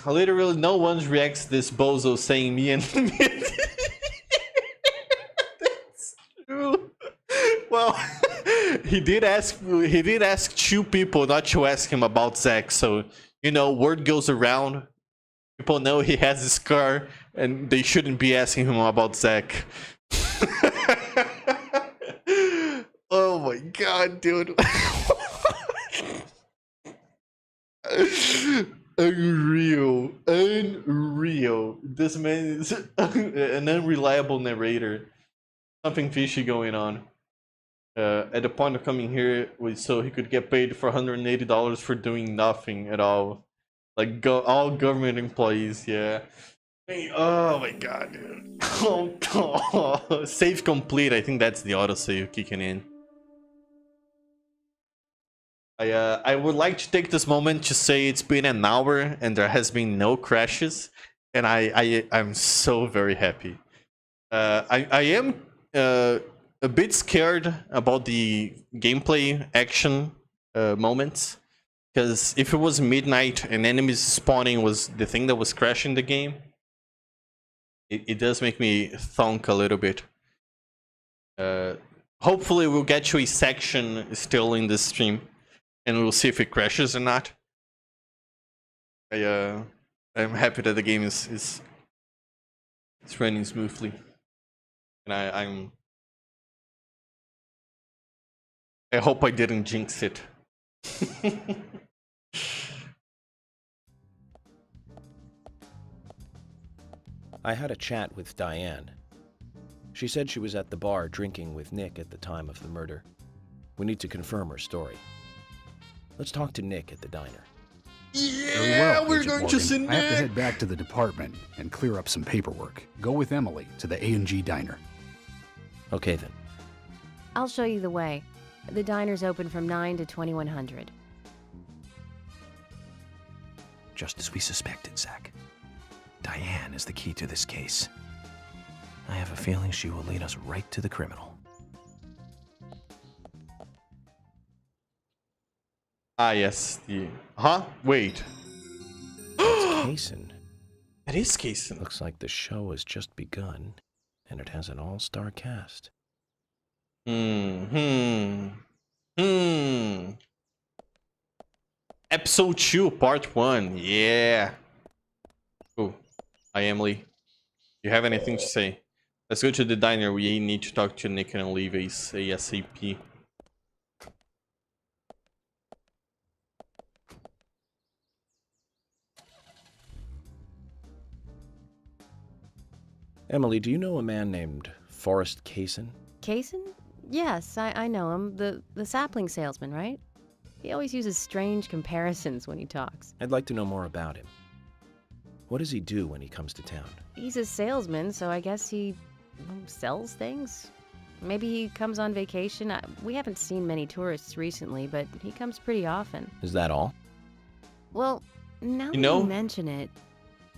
Literally no one reacts to this bozo saying me and That's true. Well, he did ask two people not to ask him about Zach, so you know, word goes around. People know he has this car, and they shouldn't be asking him about Zach. Oh my god, dude. Unreal. This man is an unreliable narrator. Something fishy going on. At the point of coming here was so he could get paid for $180 for doing nothing at all. Like all government employees, yeah. Oh my god, dude. Oh, save complete. I think that's the autosave kicking in. I would like to take this moment to say it's been an hour and there has been no crashes, and I'm so very happy. I am a bit scared about the gameplay action moments, because if it was midnight and enemies spawning was the thing that was crashing the game, it does make me thunk a little bit. Hopefully we'll get to a section still in this stream, and we'll see if it crashes or not. I'm happy that the game is running smoothly, and I hope I didn't jinx it. I had a chat with Diane. She said she was at the bar drinking with Nick at the time of the murder. We need to confirm her story. Let's talk to Nick at the diner. Very well, we're Agent going to Morgan. see I have to Nick. head back to the department and clear up some paperwork. Go with Emily to the A&G diner. Okay then. I'll show you the way. The diner's open from 9 to 2100. Just as we suspected, Zach. Diane is the key to this case. I have a feeling she will lead us right to the criminal. Ah, yes. The huh? Wait. It's Kaysen. That is Kaysen. Looks like the show has just begun, and it has an all-star cast. Episode 2, part 1. Yeah. Oh, hi Emily. You have anything to say? Let's go to the diner. We need to talk to Nick and Olives ASAP. Emily, do you know a man named Forrest Kaysen? Kaysen? Yes, I know him. The sapling salesman, right? He always uses strange comparisons when he talks. I'd like to know more about him. What does he do when he comes to town? He's a salesman, so I guess he sells things? Maybe he comes on vacation. We haven't seen many tourists recently, but he comes pretty often. Is that all? Well, now that you mention it,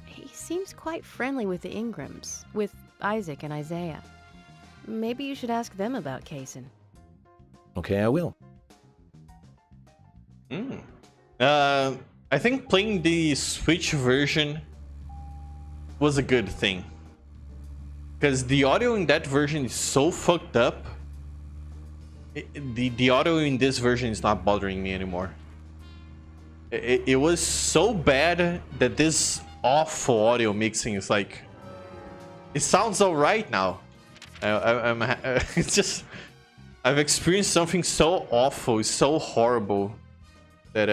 he seems quite friendly with the Ingrams, with Isaac and Isaiah. Maybe you should ask them about Kaysen. Okay, I will. I think playing the Switch version was a good thing. Because the audio in that version is so fucked up. The audio in this version is not bothering me anymore. It was so bad that this awful audio mixing is like... It sounds alright now. It's just... I've experienced something so awful, so horrible, that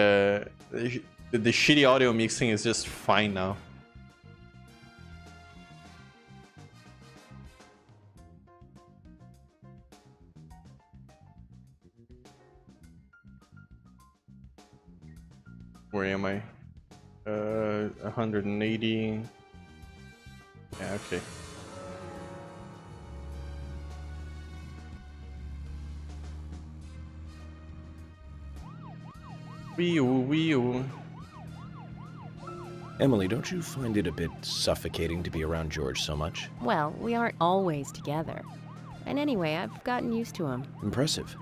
the shitty audio mixing is just fine now. Where am I? 180. Yeah, okay. Wee-oo. Emily, don't you find it a bit suffocating to be around George so much? Well, we aren't always together. And anyway, I've gotten used to him. Impressive.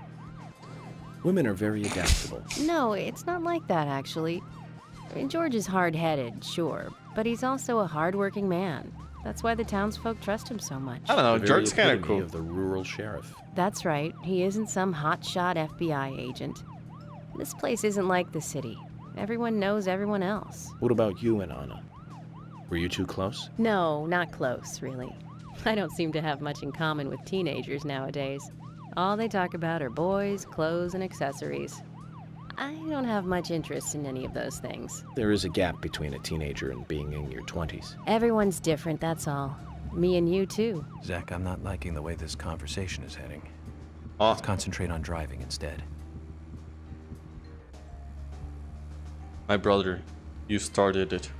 Women are very adaptable. No, it's not like that, actually. George is hard-headed, sure, but he's also a hard-working man. That's why the townsfolk trust him so much. I don't know, George's kind of cool. Of the rural sheriff. That's right. He isn't some hotshot FBI agent. This place isn't like the city. Everyone knows everyone else. What about you and Anna? Were you two close? No, not close, really. I don't seem to have much in common with teenagers nowadays. All they talk about are boys, clothes, and accessories. I don't have much interest in any of those things. There is a gap between a teenager and being in your 20s. Everyone's different, that's all. Me and you, too. Zach, I'm not liking the way this conversation is heading. Let's concentrate on driving instead. My brother, you started it.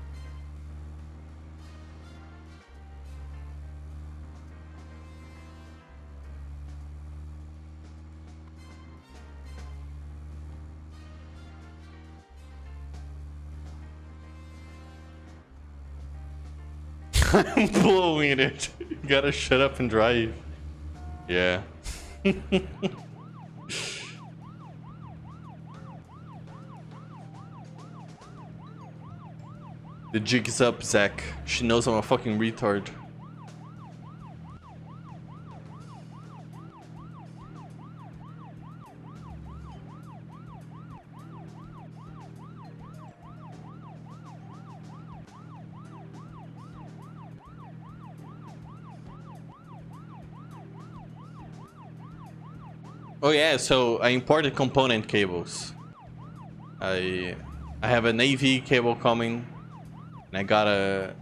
I'm blowing it. You gotta shut up and drive. Yeah. The jig is up, Zach. She knows I'm a fucking retard. Oh yeah, so I imported component cables. I have an AV cable coming. And I got a...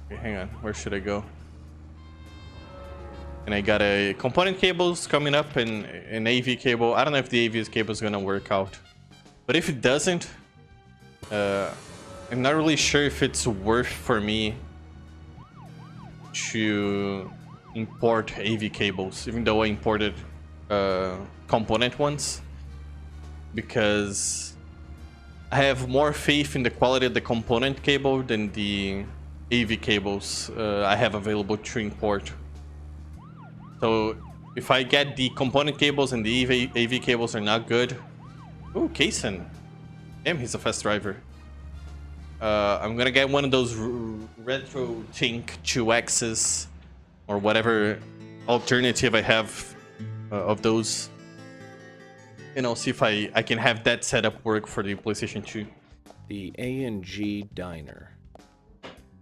Okay, hang on, where should I go? And I got a component cables coming up and an AV cable. I don't know if the AV cable is gonna work out. But if it doesn't, I'm not really sure if it's worth for me to import AV cables, even though I imported component ones. Because I have more faith in the quality of the component cable than the AV cables I have available to import. So If I get the component cables and the AV cables are not good. Ooh, Kaysen. Damn, he's a fast driver. I'm gonna get one of those retro Tink 2X's or whatever alternative I have of those. And I'll see if I can have that setup work for the PlayStation 2. The A&G Diner.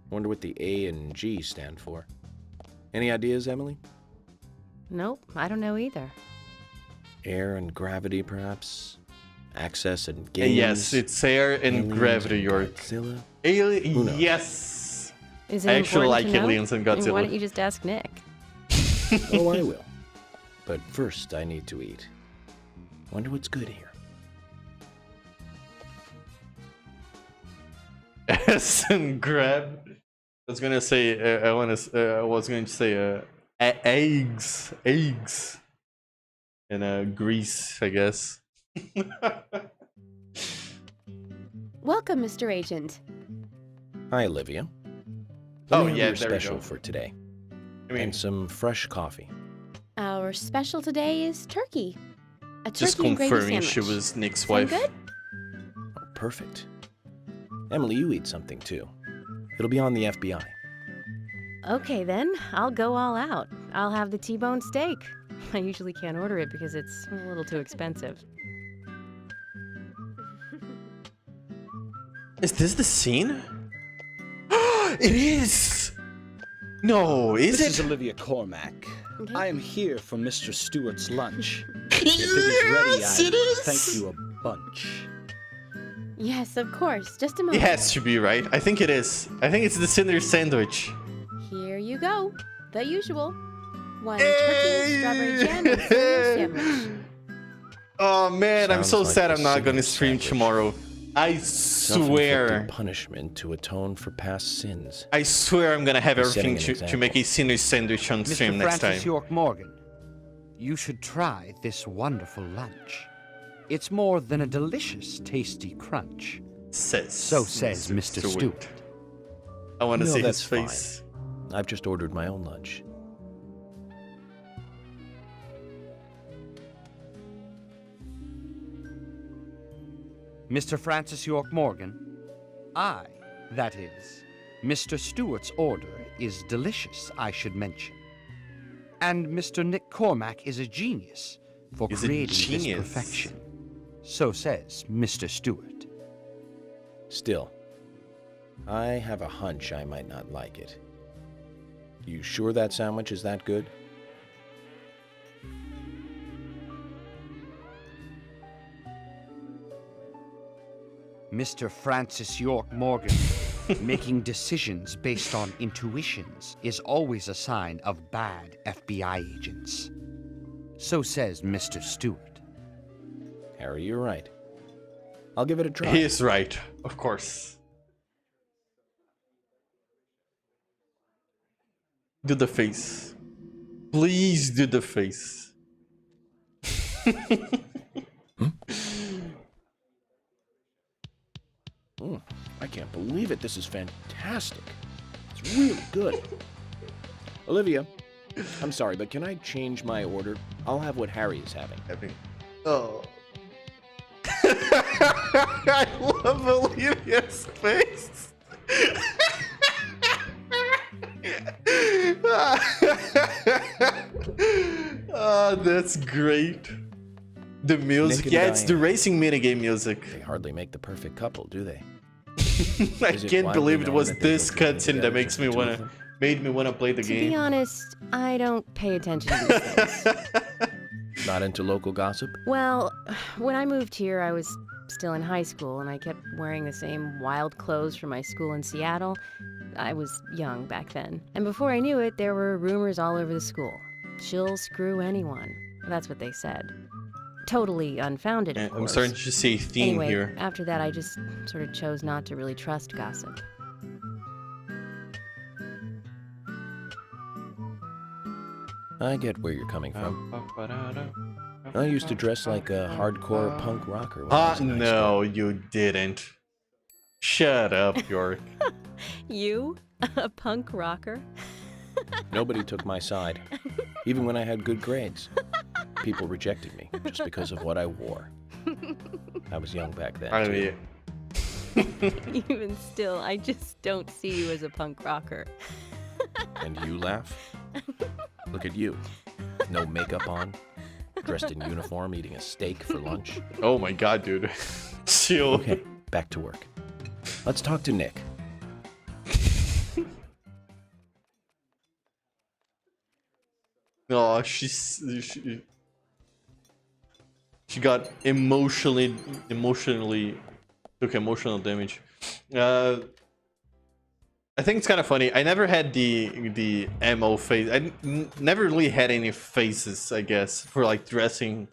Wonder what the A and G stand for. Any ideas, Emily? Nope, I don't know either. Air and gravity, perhaps? Access and games? Yes, it's air and aliens gravity, and York. Godzilla? Alien, yes. Is it I actually important like to know? aliens and I mean, Godzilla. why don't you just ask Nick? Oh, I will. But first, I need to eat. Wonder what's good here. S and grab. I was gonna say. I was going to say eggs, and grease. I guess. Welcome, Mr. Agent. Hi, Olivia. Oh, Let me have yeah, your there we special go. for today. I mean, And some fresh coffee. Our special today is turkey. A just turkey and gravy confirming sandwich. she was Nick's Sound wife. good? Oh, perfect. Emily, you eat something too. It'll be on the FBI. Okay then, I'll go all out. I'll have the T-bone steak. I usually can't order it because it's a little too expensive. Is this the scene? It is. No, is This it? is Olivia Cormack. Okay. I am here for Mr. Stewart's lunch. If it is ready, Yes, it is. thank you a bunch. Yes, of course. Just a moment. It has to be, right? I think it is. I think it's the cinder sandwich. Here you go. The usual. One turkey, strawberry jam, and cinnamon sandwich. Oh man, I'm Sounds so like sad the I'm not gonna cinder stream sandwich. tomorrow. I swear. Self-inflicted punishment to atone for past sins. I swear I'm gonna have You're setting everything an to make a cinder sandwich on stream Mr. next Francis time. York Morgan, you should try this wonderful lunch. It's more than a delicious, tasty crunch. So says Mr. Stewart. I want to No, see his that's fine. face. I've just ordered my own lunch. Mr. Francis York Morgan, I, that is, Mr. Stewart's order is delicious, I should mention. And Mr. Nick Cormack is a genius for He's a creating this genius. perfection. So says Mr. Stewart. Still, I have a hunch I might not like it. You sure that sandwich is that good? Mr. Francis York Morgan, making decisions based on intuitions is always a sign of bad FBI agents. So says Mr. Stewart. Harry, you're right. I'll give it a try. He is right, of course. Do the face. Please do the face. I can't believe it. This is fantastic. It's really good. Olivia, I'm sorry, but can I change my order? I'll have what Harry is having. Oh. I love Olivia's face. Oh, that's great. The music, and yeah, it's the Diane. racing minigame music. They hardly make the perfect couple, do they? I Is it can't widely believe it known was that they this go drinking cutscene together, that makes just me the two wanna of them? made me wanna play the To game. be honest, I don't pay attention to these things. Not into local gossip? Well, when I moved here, I was still in high school, and I kept wearing the same wild clothes from my school in Seattle. I was young back then. And before I knew it, there were rumors all over the school. She'll screw anyone. That's what they said. Totally unfounded, of I'm course. starting to see a theme Anyway, here. after that, I just sort of chose not to really trust gossip. I get where you're coming from. I used to dress like a hardcore punk rocker when I was in high No, you didn't. Shut up, York. You? A punk rocker? Nobody took my side. Even when I had good grades. People rejected me just because of what I wore. I was young back then, too. Even still, I just don't see you as a punk rocker. And you laugh? Look at you. No makeup on, dressed in uniform, eating a steak for lunch. Oh my god, dude. Chill. Okay, back to work. Let's talk to Nick. Oh, she got emotionally took emotional damage. I think it's kind of funny. I never had the MO phase. I never really had any phases, I guess, for like dressing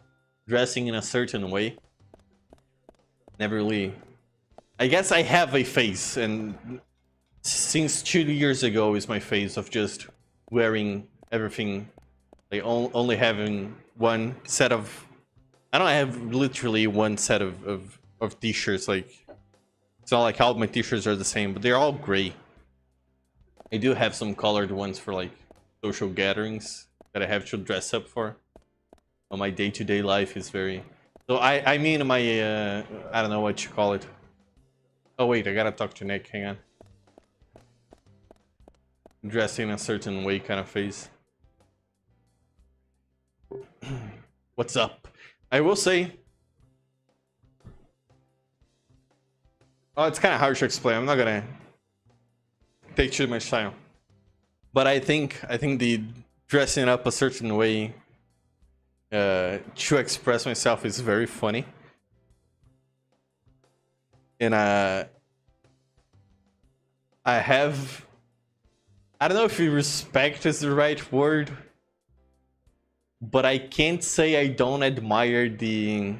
in a certain way. Never really. I guess I have a phase, and since 2 years ago is my phase of just wearing everything, like only having one set of. I don't have literally one set of t-shirts. Like, it's not like all my t-shirts are the same, but they're all gray. I do have some colored ones for like social gatherings that I have to dress up for. Well, my day-to-day life is very. So I mean my I don't know what you call it. Oh wait, I gotta talk to Nick. Hang on. Dressing a certain way kind of phase. What's up? I will say. Oh, it's kind of hard to explain. I'm not gonna take too much time. But I think the dressing up a certain way to express myself is very funny. And I don't know if respect is the right word, but I can't say I don't admire the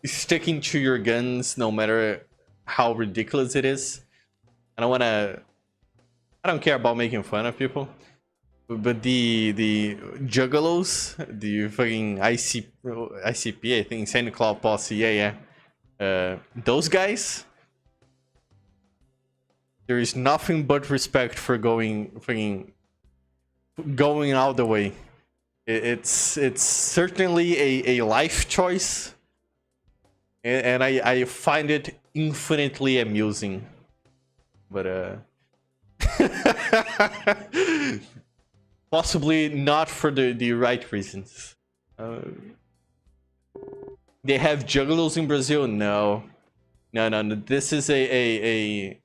sticking to your guns no matter how ridiculous it is. I don't care about making fun of people, but the juggalos, the fucking ICP, I think Santa Claus Posse, yeah, those guys, there is nothing but respect for going all the way. It's certainly a life choice, and I find it infinitely amusing, but possibly not for the right reasons. They have juggalos in Brazil? No. This is an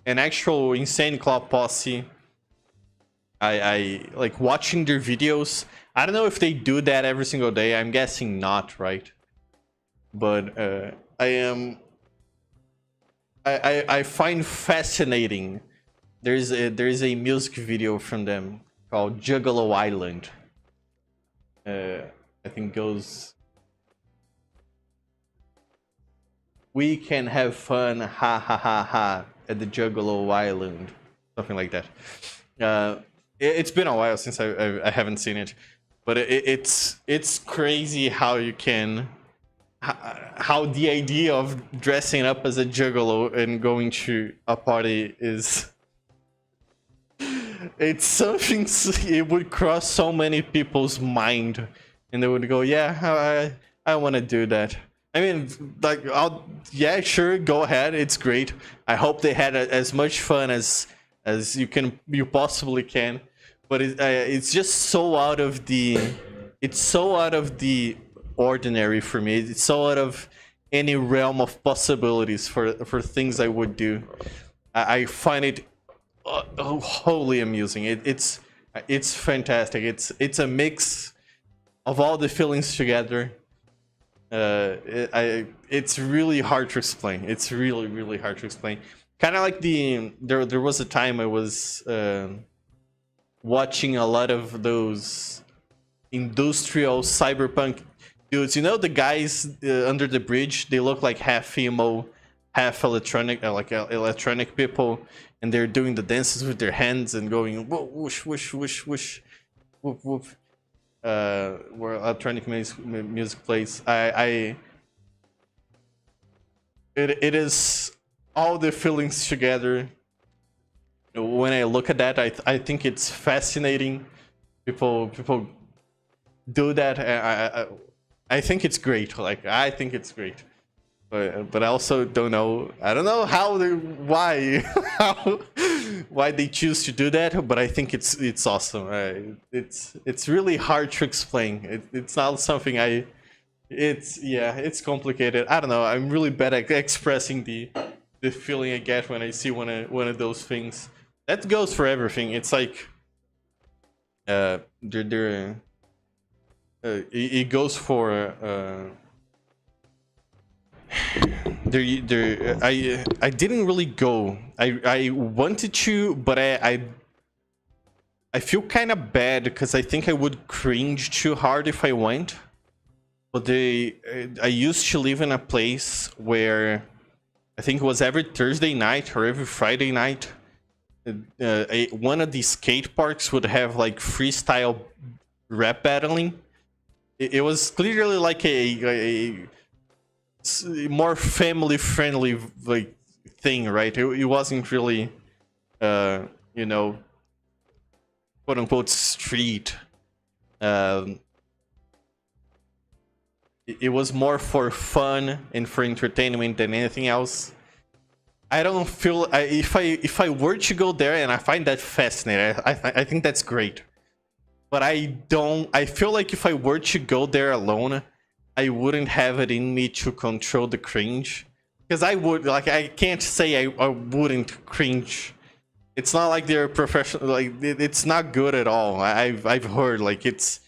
actual Insane Claw Posse. I like watching their videos. I don't know if they do that every single day. I'm guessing not, right? But I find fascinating. There's a music video from them called Juggalo Island. I think goes. We can have fun, ha ha ha ha, at the Juggalo Island, something like that. It's been a while since I haven't seen it, but it's crazy how you can. How the idea of dressing up as a juggalo and going to a party is. It's something it would cross so many people's mind, and they would go, "Yeah, I want to do that." I mean, like, yeah, sure, go ahead. It's great. I hope they had as much fun as you possibly can, but it's just so out of the. It's so out of the ordinary for me. It's so out of any realm of possibilities for things I would do. I find it wholly amusing. It's fantastic. It's a mix of all the feelings together. It's really hard to explain. It's really hard to explain. Kind of like there was a time I was watching a lot of those industrial cyberpunk dudes. You know the guys under the bridge? They look like half emo, half electronic, electronic people, and they're doing the dances with their hands and going whoosh whoosh whoosh whoosh, whoop whoop. Where electronic music plays. It is all the feelings together. When I look at that, I think it's fascinating. People do that. I think it's great. Like, I think it's great. But I also don't know. I don't know why why they choose to do that. But I think it's awesome. It's really hard to explain. It's not something it's complicated. I don't know. I'm really bad at expressing the feeling I get when I see one of those things. That goes for everything. It's like it goes for I didn't really go. I wanted to, but I feel kind of bad because I think I would cringe too hard if I went. But I used to live in a place where I think it was every Thursday night or every Friday night. One of the skate parks would have like freestyle rap battling. It was clearly like a more family friendly like thing, right? It wasn't really you know, quote unquote street. It was more for fun and for entertainment than anything else. I don't feel if I were to go there, and I find that fascinating. I think that's great. But I feel like if I were to go there alone, I wouldn't have it in me to control the cringe. Because I would, like, I can't say I wouldn't cringe. It's not like they're professional, like, it's not good at all. I've heard, like, it's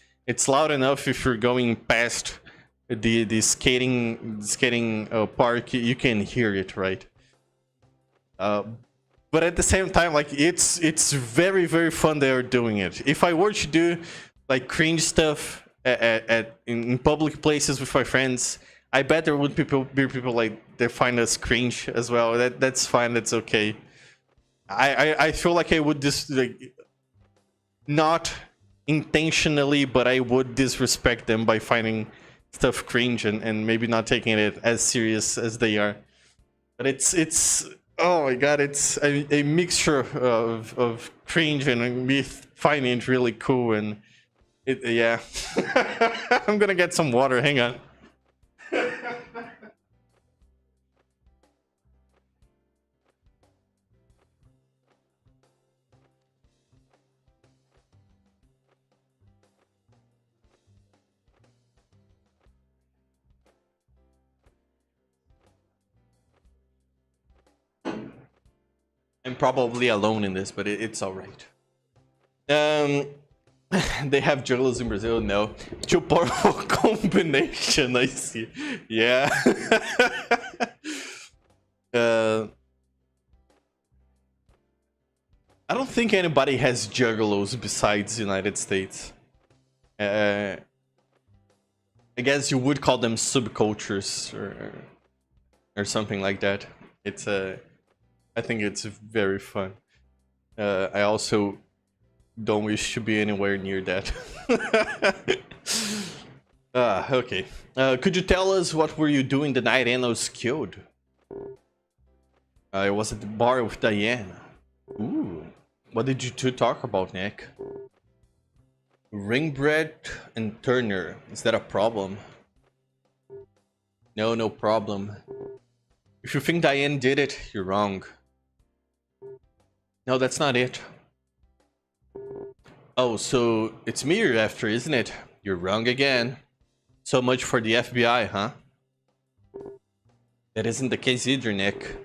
loud enough if you're going past the skating park, you can hear it, right? But at the same time, like, it's very, very fun they're doing it. If I were to do like cringe stuff in public places with my friends, I bet there would be people like they find us cringe as well. That's fine. That's okay. I feel like I would just like not intentionally, but I would disrespect them by finding stuff cringe and maybe not taking it as serious as they are. But it's oh my god, it's a mixture of cringe and me finding it really cool, and yeah. I'm gonna get some water, hang on. I'm probably alone in this, but it's all right. They have jugglers in Brazil? No. Too powerful combination, I see. Yeah. I don't think anybody has juggalos besides United States. I guess you would call them subcultures or something like that. It's I think it's very fun. I also don't wish to be anywhere near that. Okay. Could you tell us what were you doing the night Anna was killed? I was at the bar with Diane. Ooh. What did you two talk about, Nick? Ringbread and Turner. Is that a problem? No, no problem. If you think Diane did it, you're wrong. No, that's not it. Oh, so it's me you're after, isn't it? You're wrong again. So much for the FBI, huh? That isn't the case either, Nick.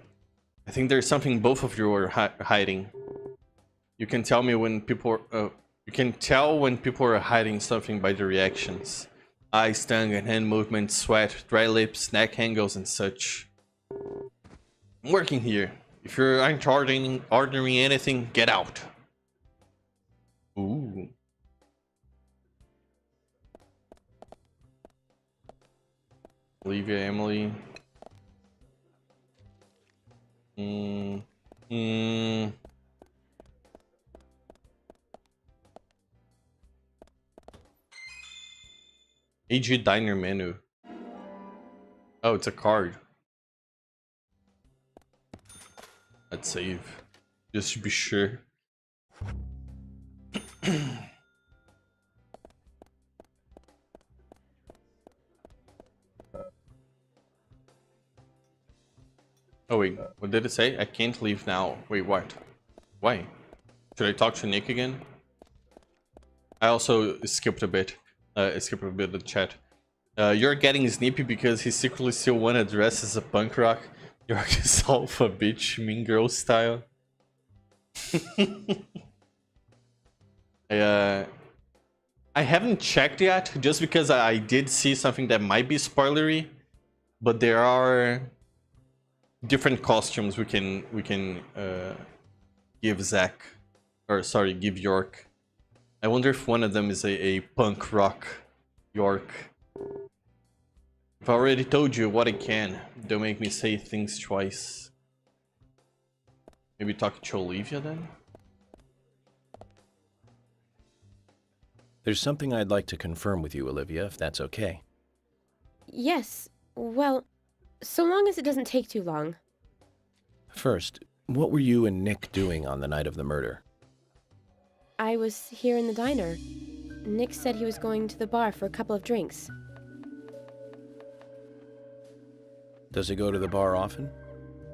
I think there's something both of you are hiding. You can tell me when people you can tell when people are hiding something by their reactions. Eyes, tongue, and hand movements, sweat, dry lips, neck angles, and such. I'm working here. If you aren't ordering anything, get out. Ooh. Olivia, Emily. AG Diner menu. Oh, it's a card. Let's save. Just to be sure. Oh wait, what did it say? I can't leave now. Wait, what? Why? Should I talk to Nick again? I also skipped a bit. Skipped a bit of the chat. You're getting snippy because he secretly still wanna dress as a punk rock. York is alpha bitch, mean girl style. I haven't checked yet, just because I did see something that might be spoilery, but there are different costumes we can give Zach, or sorry, give York. I wonder if one of them is a punk rock York. I've already told you what I can. Don't make me say things twice. Maybe talk to Olivia then? There's something I'd like to confirm with you, Olivia, if that's okay. Yes, well, so long as it doesn't take too long. First, what were you and Nick doing on the night of the murder? I was here in the diner. Nick said he was going to the bar for a couple of drinks. Does he go to the bar often?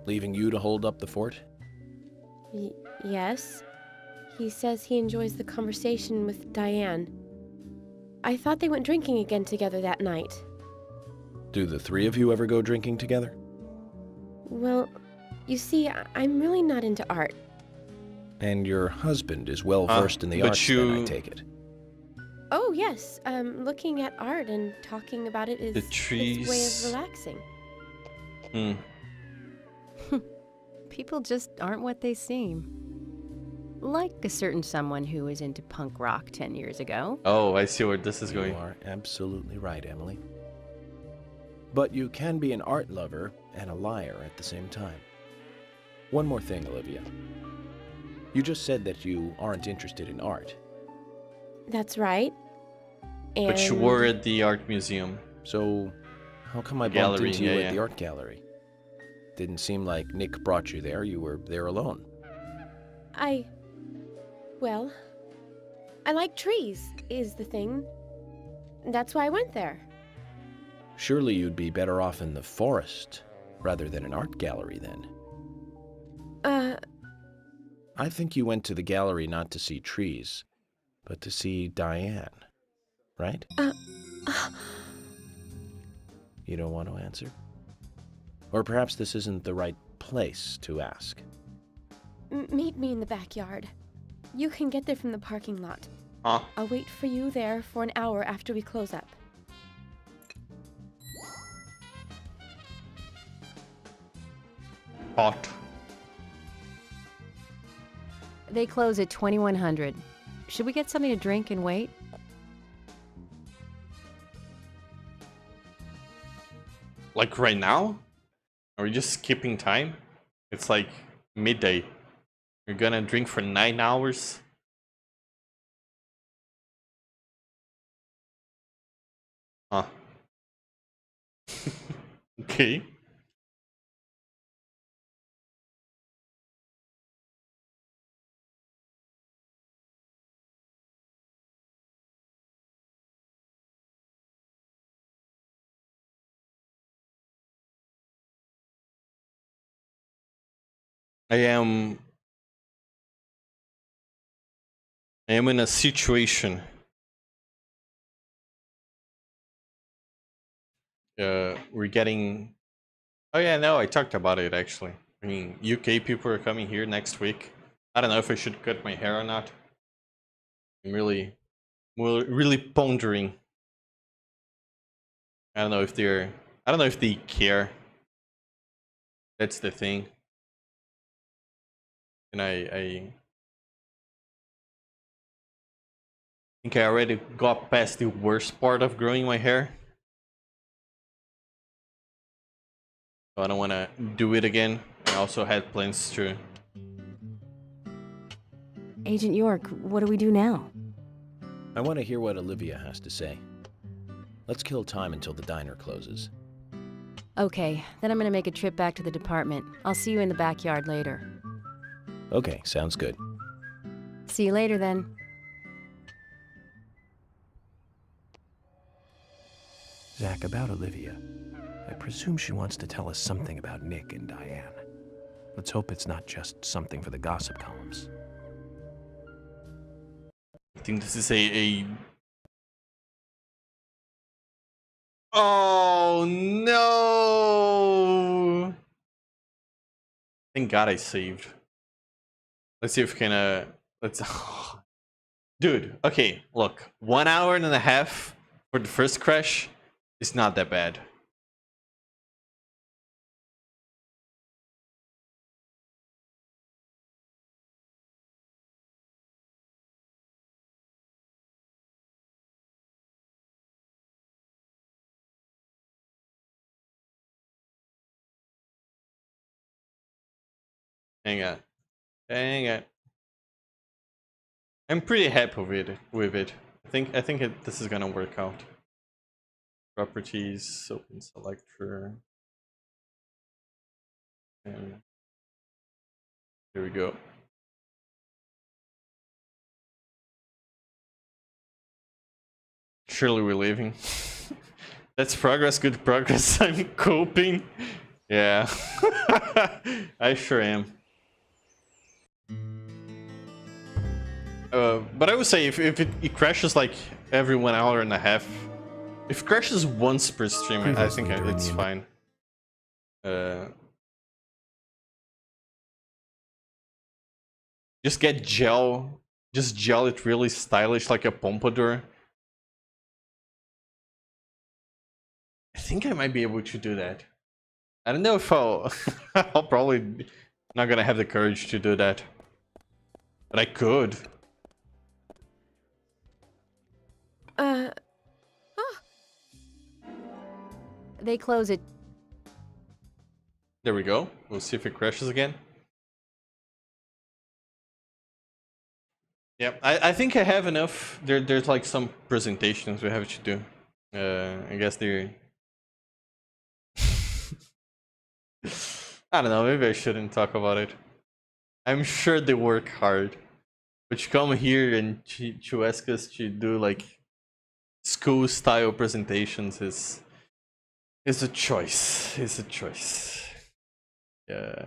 Leaving you to hold up the fort? Yes. He says he enjoys the conversation with Diane. I thought they went drinking again together that night. Do the three of you ever go drinking together? Well, you see, I'm really not into art. And your husband is well versed in the arts, then, I take it. Oh, yes. Looking at art and talking about it is his way of relaxing. People just aren't what they seem. Like a certain someone who was into punk rock 10 years ago. Oh, I see where this is going. You are absolutely right, Emily. But you can be an art lover and a liar at the same time. One more thing, Olivia. You just said that you aren't interested in art. That's right. And But you were at the art museum. So, how come I bumped into you at the art gallery? Didn't seem like Nick brought you there. You were there alone. Well, I like trees, is the thing. That's why I went there. Surely you'd be better off in the forest rather than an art gallery, then. I think you went to the gallery not to see trees, but to see Diane, right? You don't want to answer? Or perhaps this isn't the right place to ask. Meet me in the backyard. You can get there from the parking lot. Huh? I'll wait for you there for an hour after we close up. Hot. They close at 2100. Should we get something to drink and wait? Like right now? Are we just skipping time? It's like midday. You're gonna drink for 9 hours? Huh. Okay. I am in a situation. We're getting. Oh yeah, no, I talked about it actually. I mean, UK people are coming here next week. I don't know if I should cut my hair or not. I'm really pondering. I don't know if they care. That's the thing. And I think I already got past the worst part of growing my hair. So I don't want to do it again. I also had plans to... Agent York, what do we do now? I want to hear what Olivia has to say. Let's kill time until the diner closes. Okay, then I'm gonna make a trip back to the department. I'll see you in the backyard later. Okay, sounds good. See you later then. Zach, about Olivia. I presume she wants to tell us something about Nick and Diane. Let's hope it's not just something for the gossip columns. I think this is a... Oh no! Thank God I saved. Let's see if we can let's dude, okay, look. 1 hour and a half for the first crash is not that bad. Hang on. Hang on. I'm pretty happy with it. I think this is gonna work out. Properties, open selector. And here we go. Surely we're leaving. That's progress, good progress. I'm coping. Yeah. I sure am. But I would say if it crashes like every 1 hour and a half, if it crashes once per stream, I think it's fine. Just get gel, just gel it really stylish like a pompadour. I think I might be able to do that. I don't know if I'll probably not gonna have the courage to do that, but I could. They close it. There we go. We'll see if it crashes again. Yep, I think I have enough. There's like some presentations we have to do. I guess they're... I don't know, maybe I shouldn't talk about it. I'm sure they work hard. But to come here and to ask us to do like school style presentations is a choice. It's a choice. Yeah.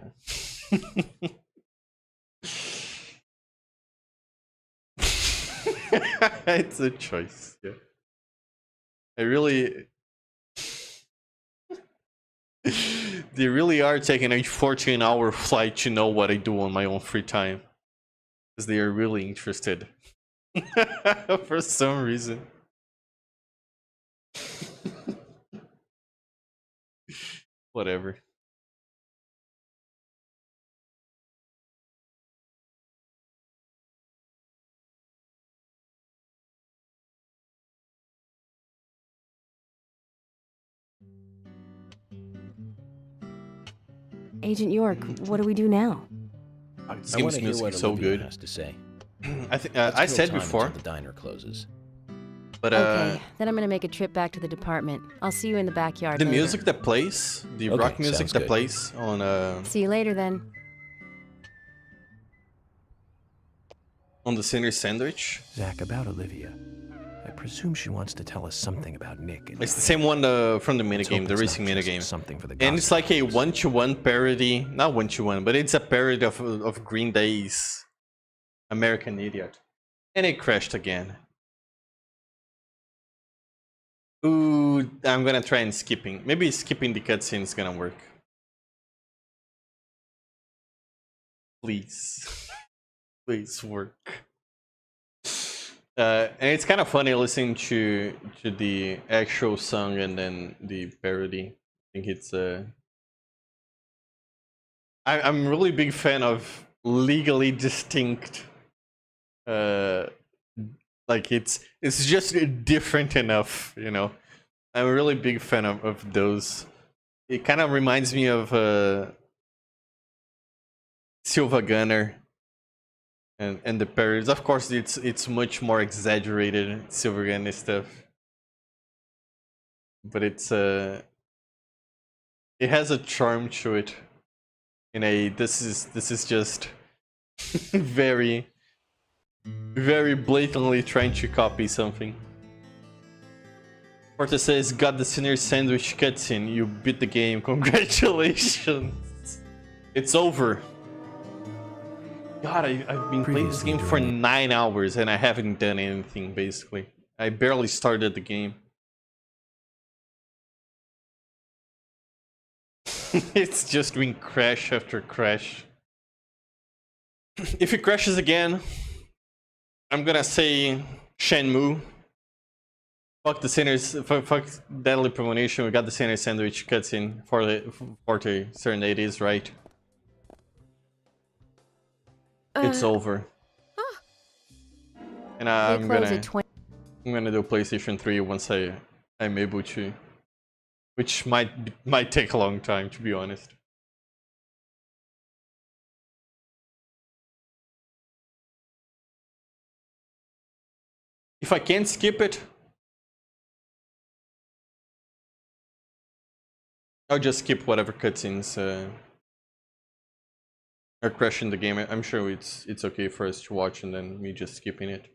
It's a choice. Yeah. I really... They really are taking a 14-hour flight to know what I do on my own free time. Because they are really interested. For some reason. Whatever. Agent York, what do we do now? This I want game's to hear music what is so Olivia good. has to say. I think Let's I kill said time before, until the diner closes. but Okay, then I'm gonna make a trip back to the department. I'll see you in the backyard the later. music that plays, the Okay, rock music sounds that good. plays See you later then. on the center sandwich, Zach, about Olivia. I presume she wants to tell us something about Nick and it's the Diane. same one from the Let's hope minigame, the it's racing not just minigame. something for the And it's gossip like a columns. one-to-one parody, not one-to-one, but it's a parody of Green Day's American Idiot. And it crashed again. Ooh, I'm gonna try and skipping. Maybe skipping the cutscene is gonna work. Please. Please work. And it's kind of funny listening to the actual song and then the parody. I think it's I'm really big fan of legally distinct. Like it's just different enough, you know. I'm a really big fan of those. It kind of reminds me of Silva Gunner. And the parodies, of course, it's much more exaggerated Silver Gunner stuff, but it has a charm to it. In a this is just very, very blatantly trying to copy something. Porta says, got the senior sandwich cutscene. You beat the game. Congratulations. It's over. God, I've been playing this game for 9 hours and I haven't done anything, basically. I barely started the game. It's just been crash after crash. If it crashes again, I'm gonna say Shenmue. Fuck the sinners, fuck Deadly Premonition. We got the sinner sandwich cutscene for the Serenades, right? It's over. And I'm gonna do PlayStation 3 once I'm able to, which might take a long time, to be honest. If I can't skip it, I'll just skip whatever cutscenes are crashing the game. I'm sure it's okay for us to watch and then me just skipping it.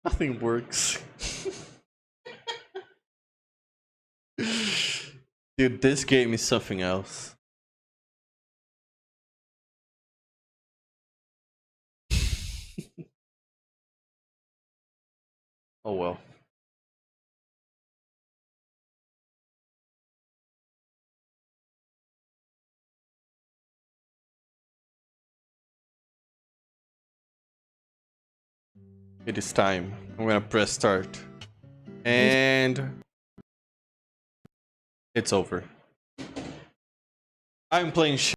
Nothing works. Dude, this game is something else. Oh well. It is time. I'm gonna press start. And it's over. I'm playing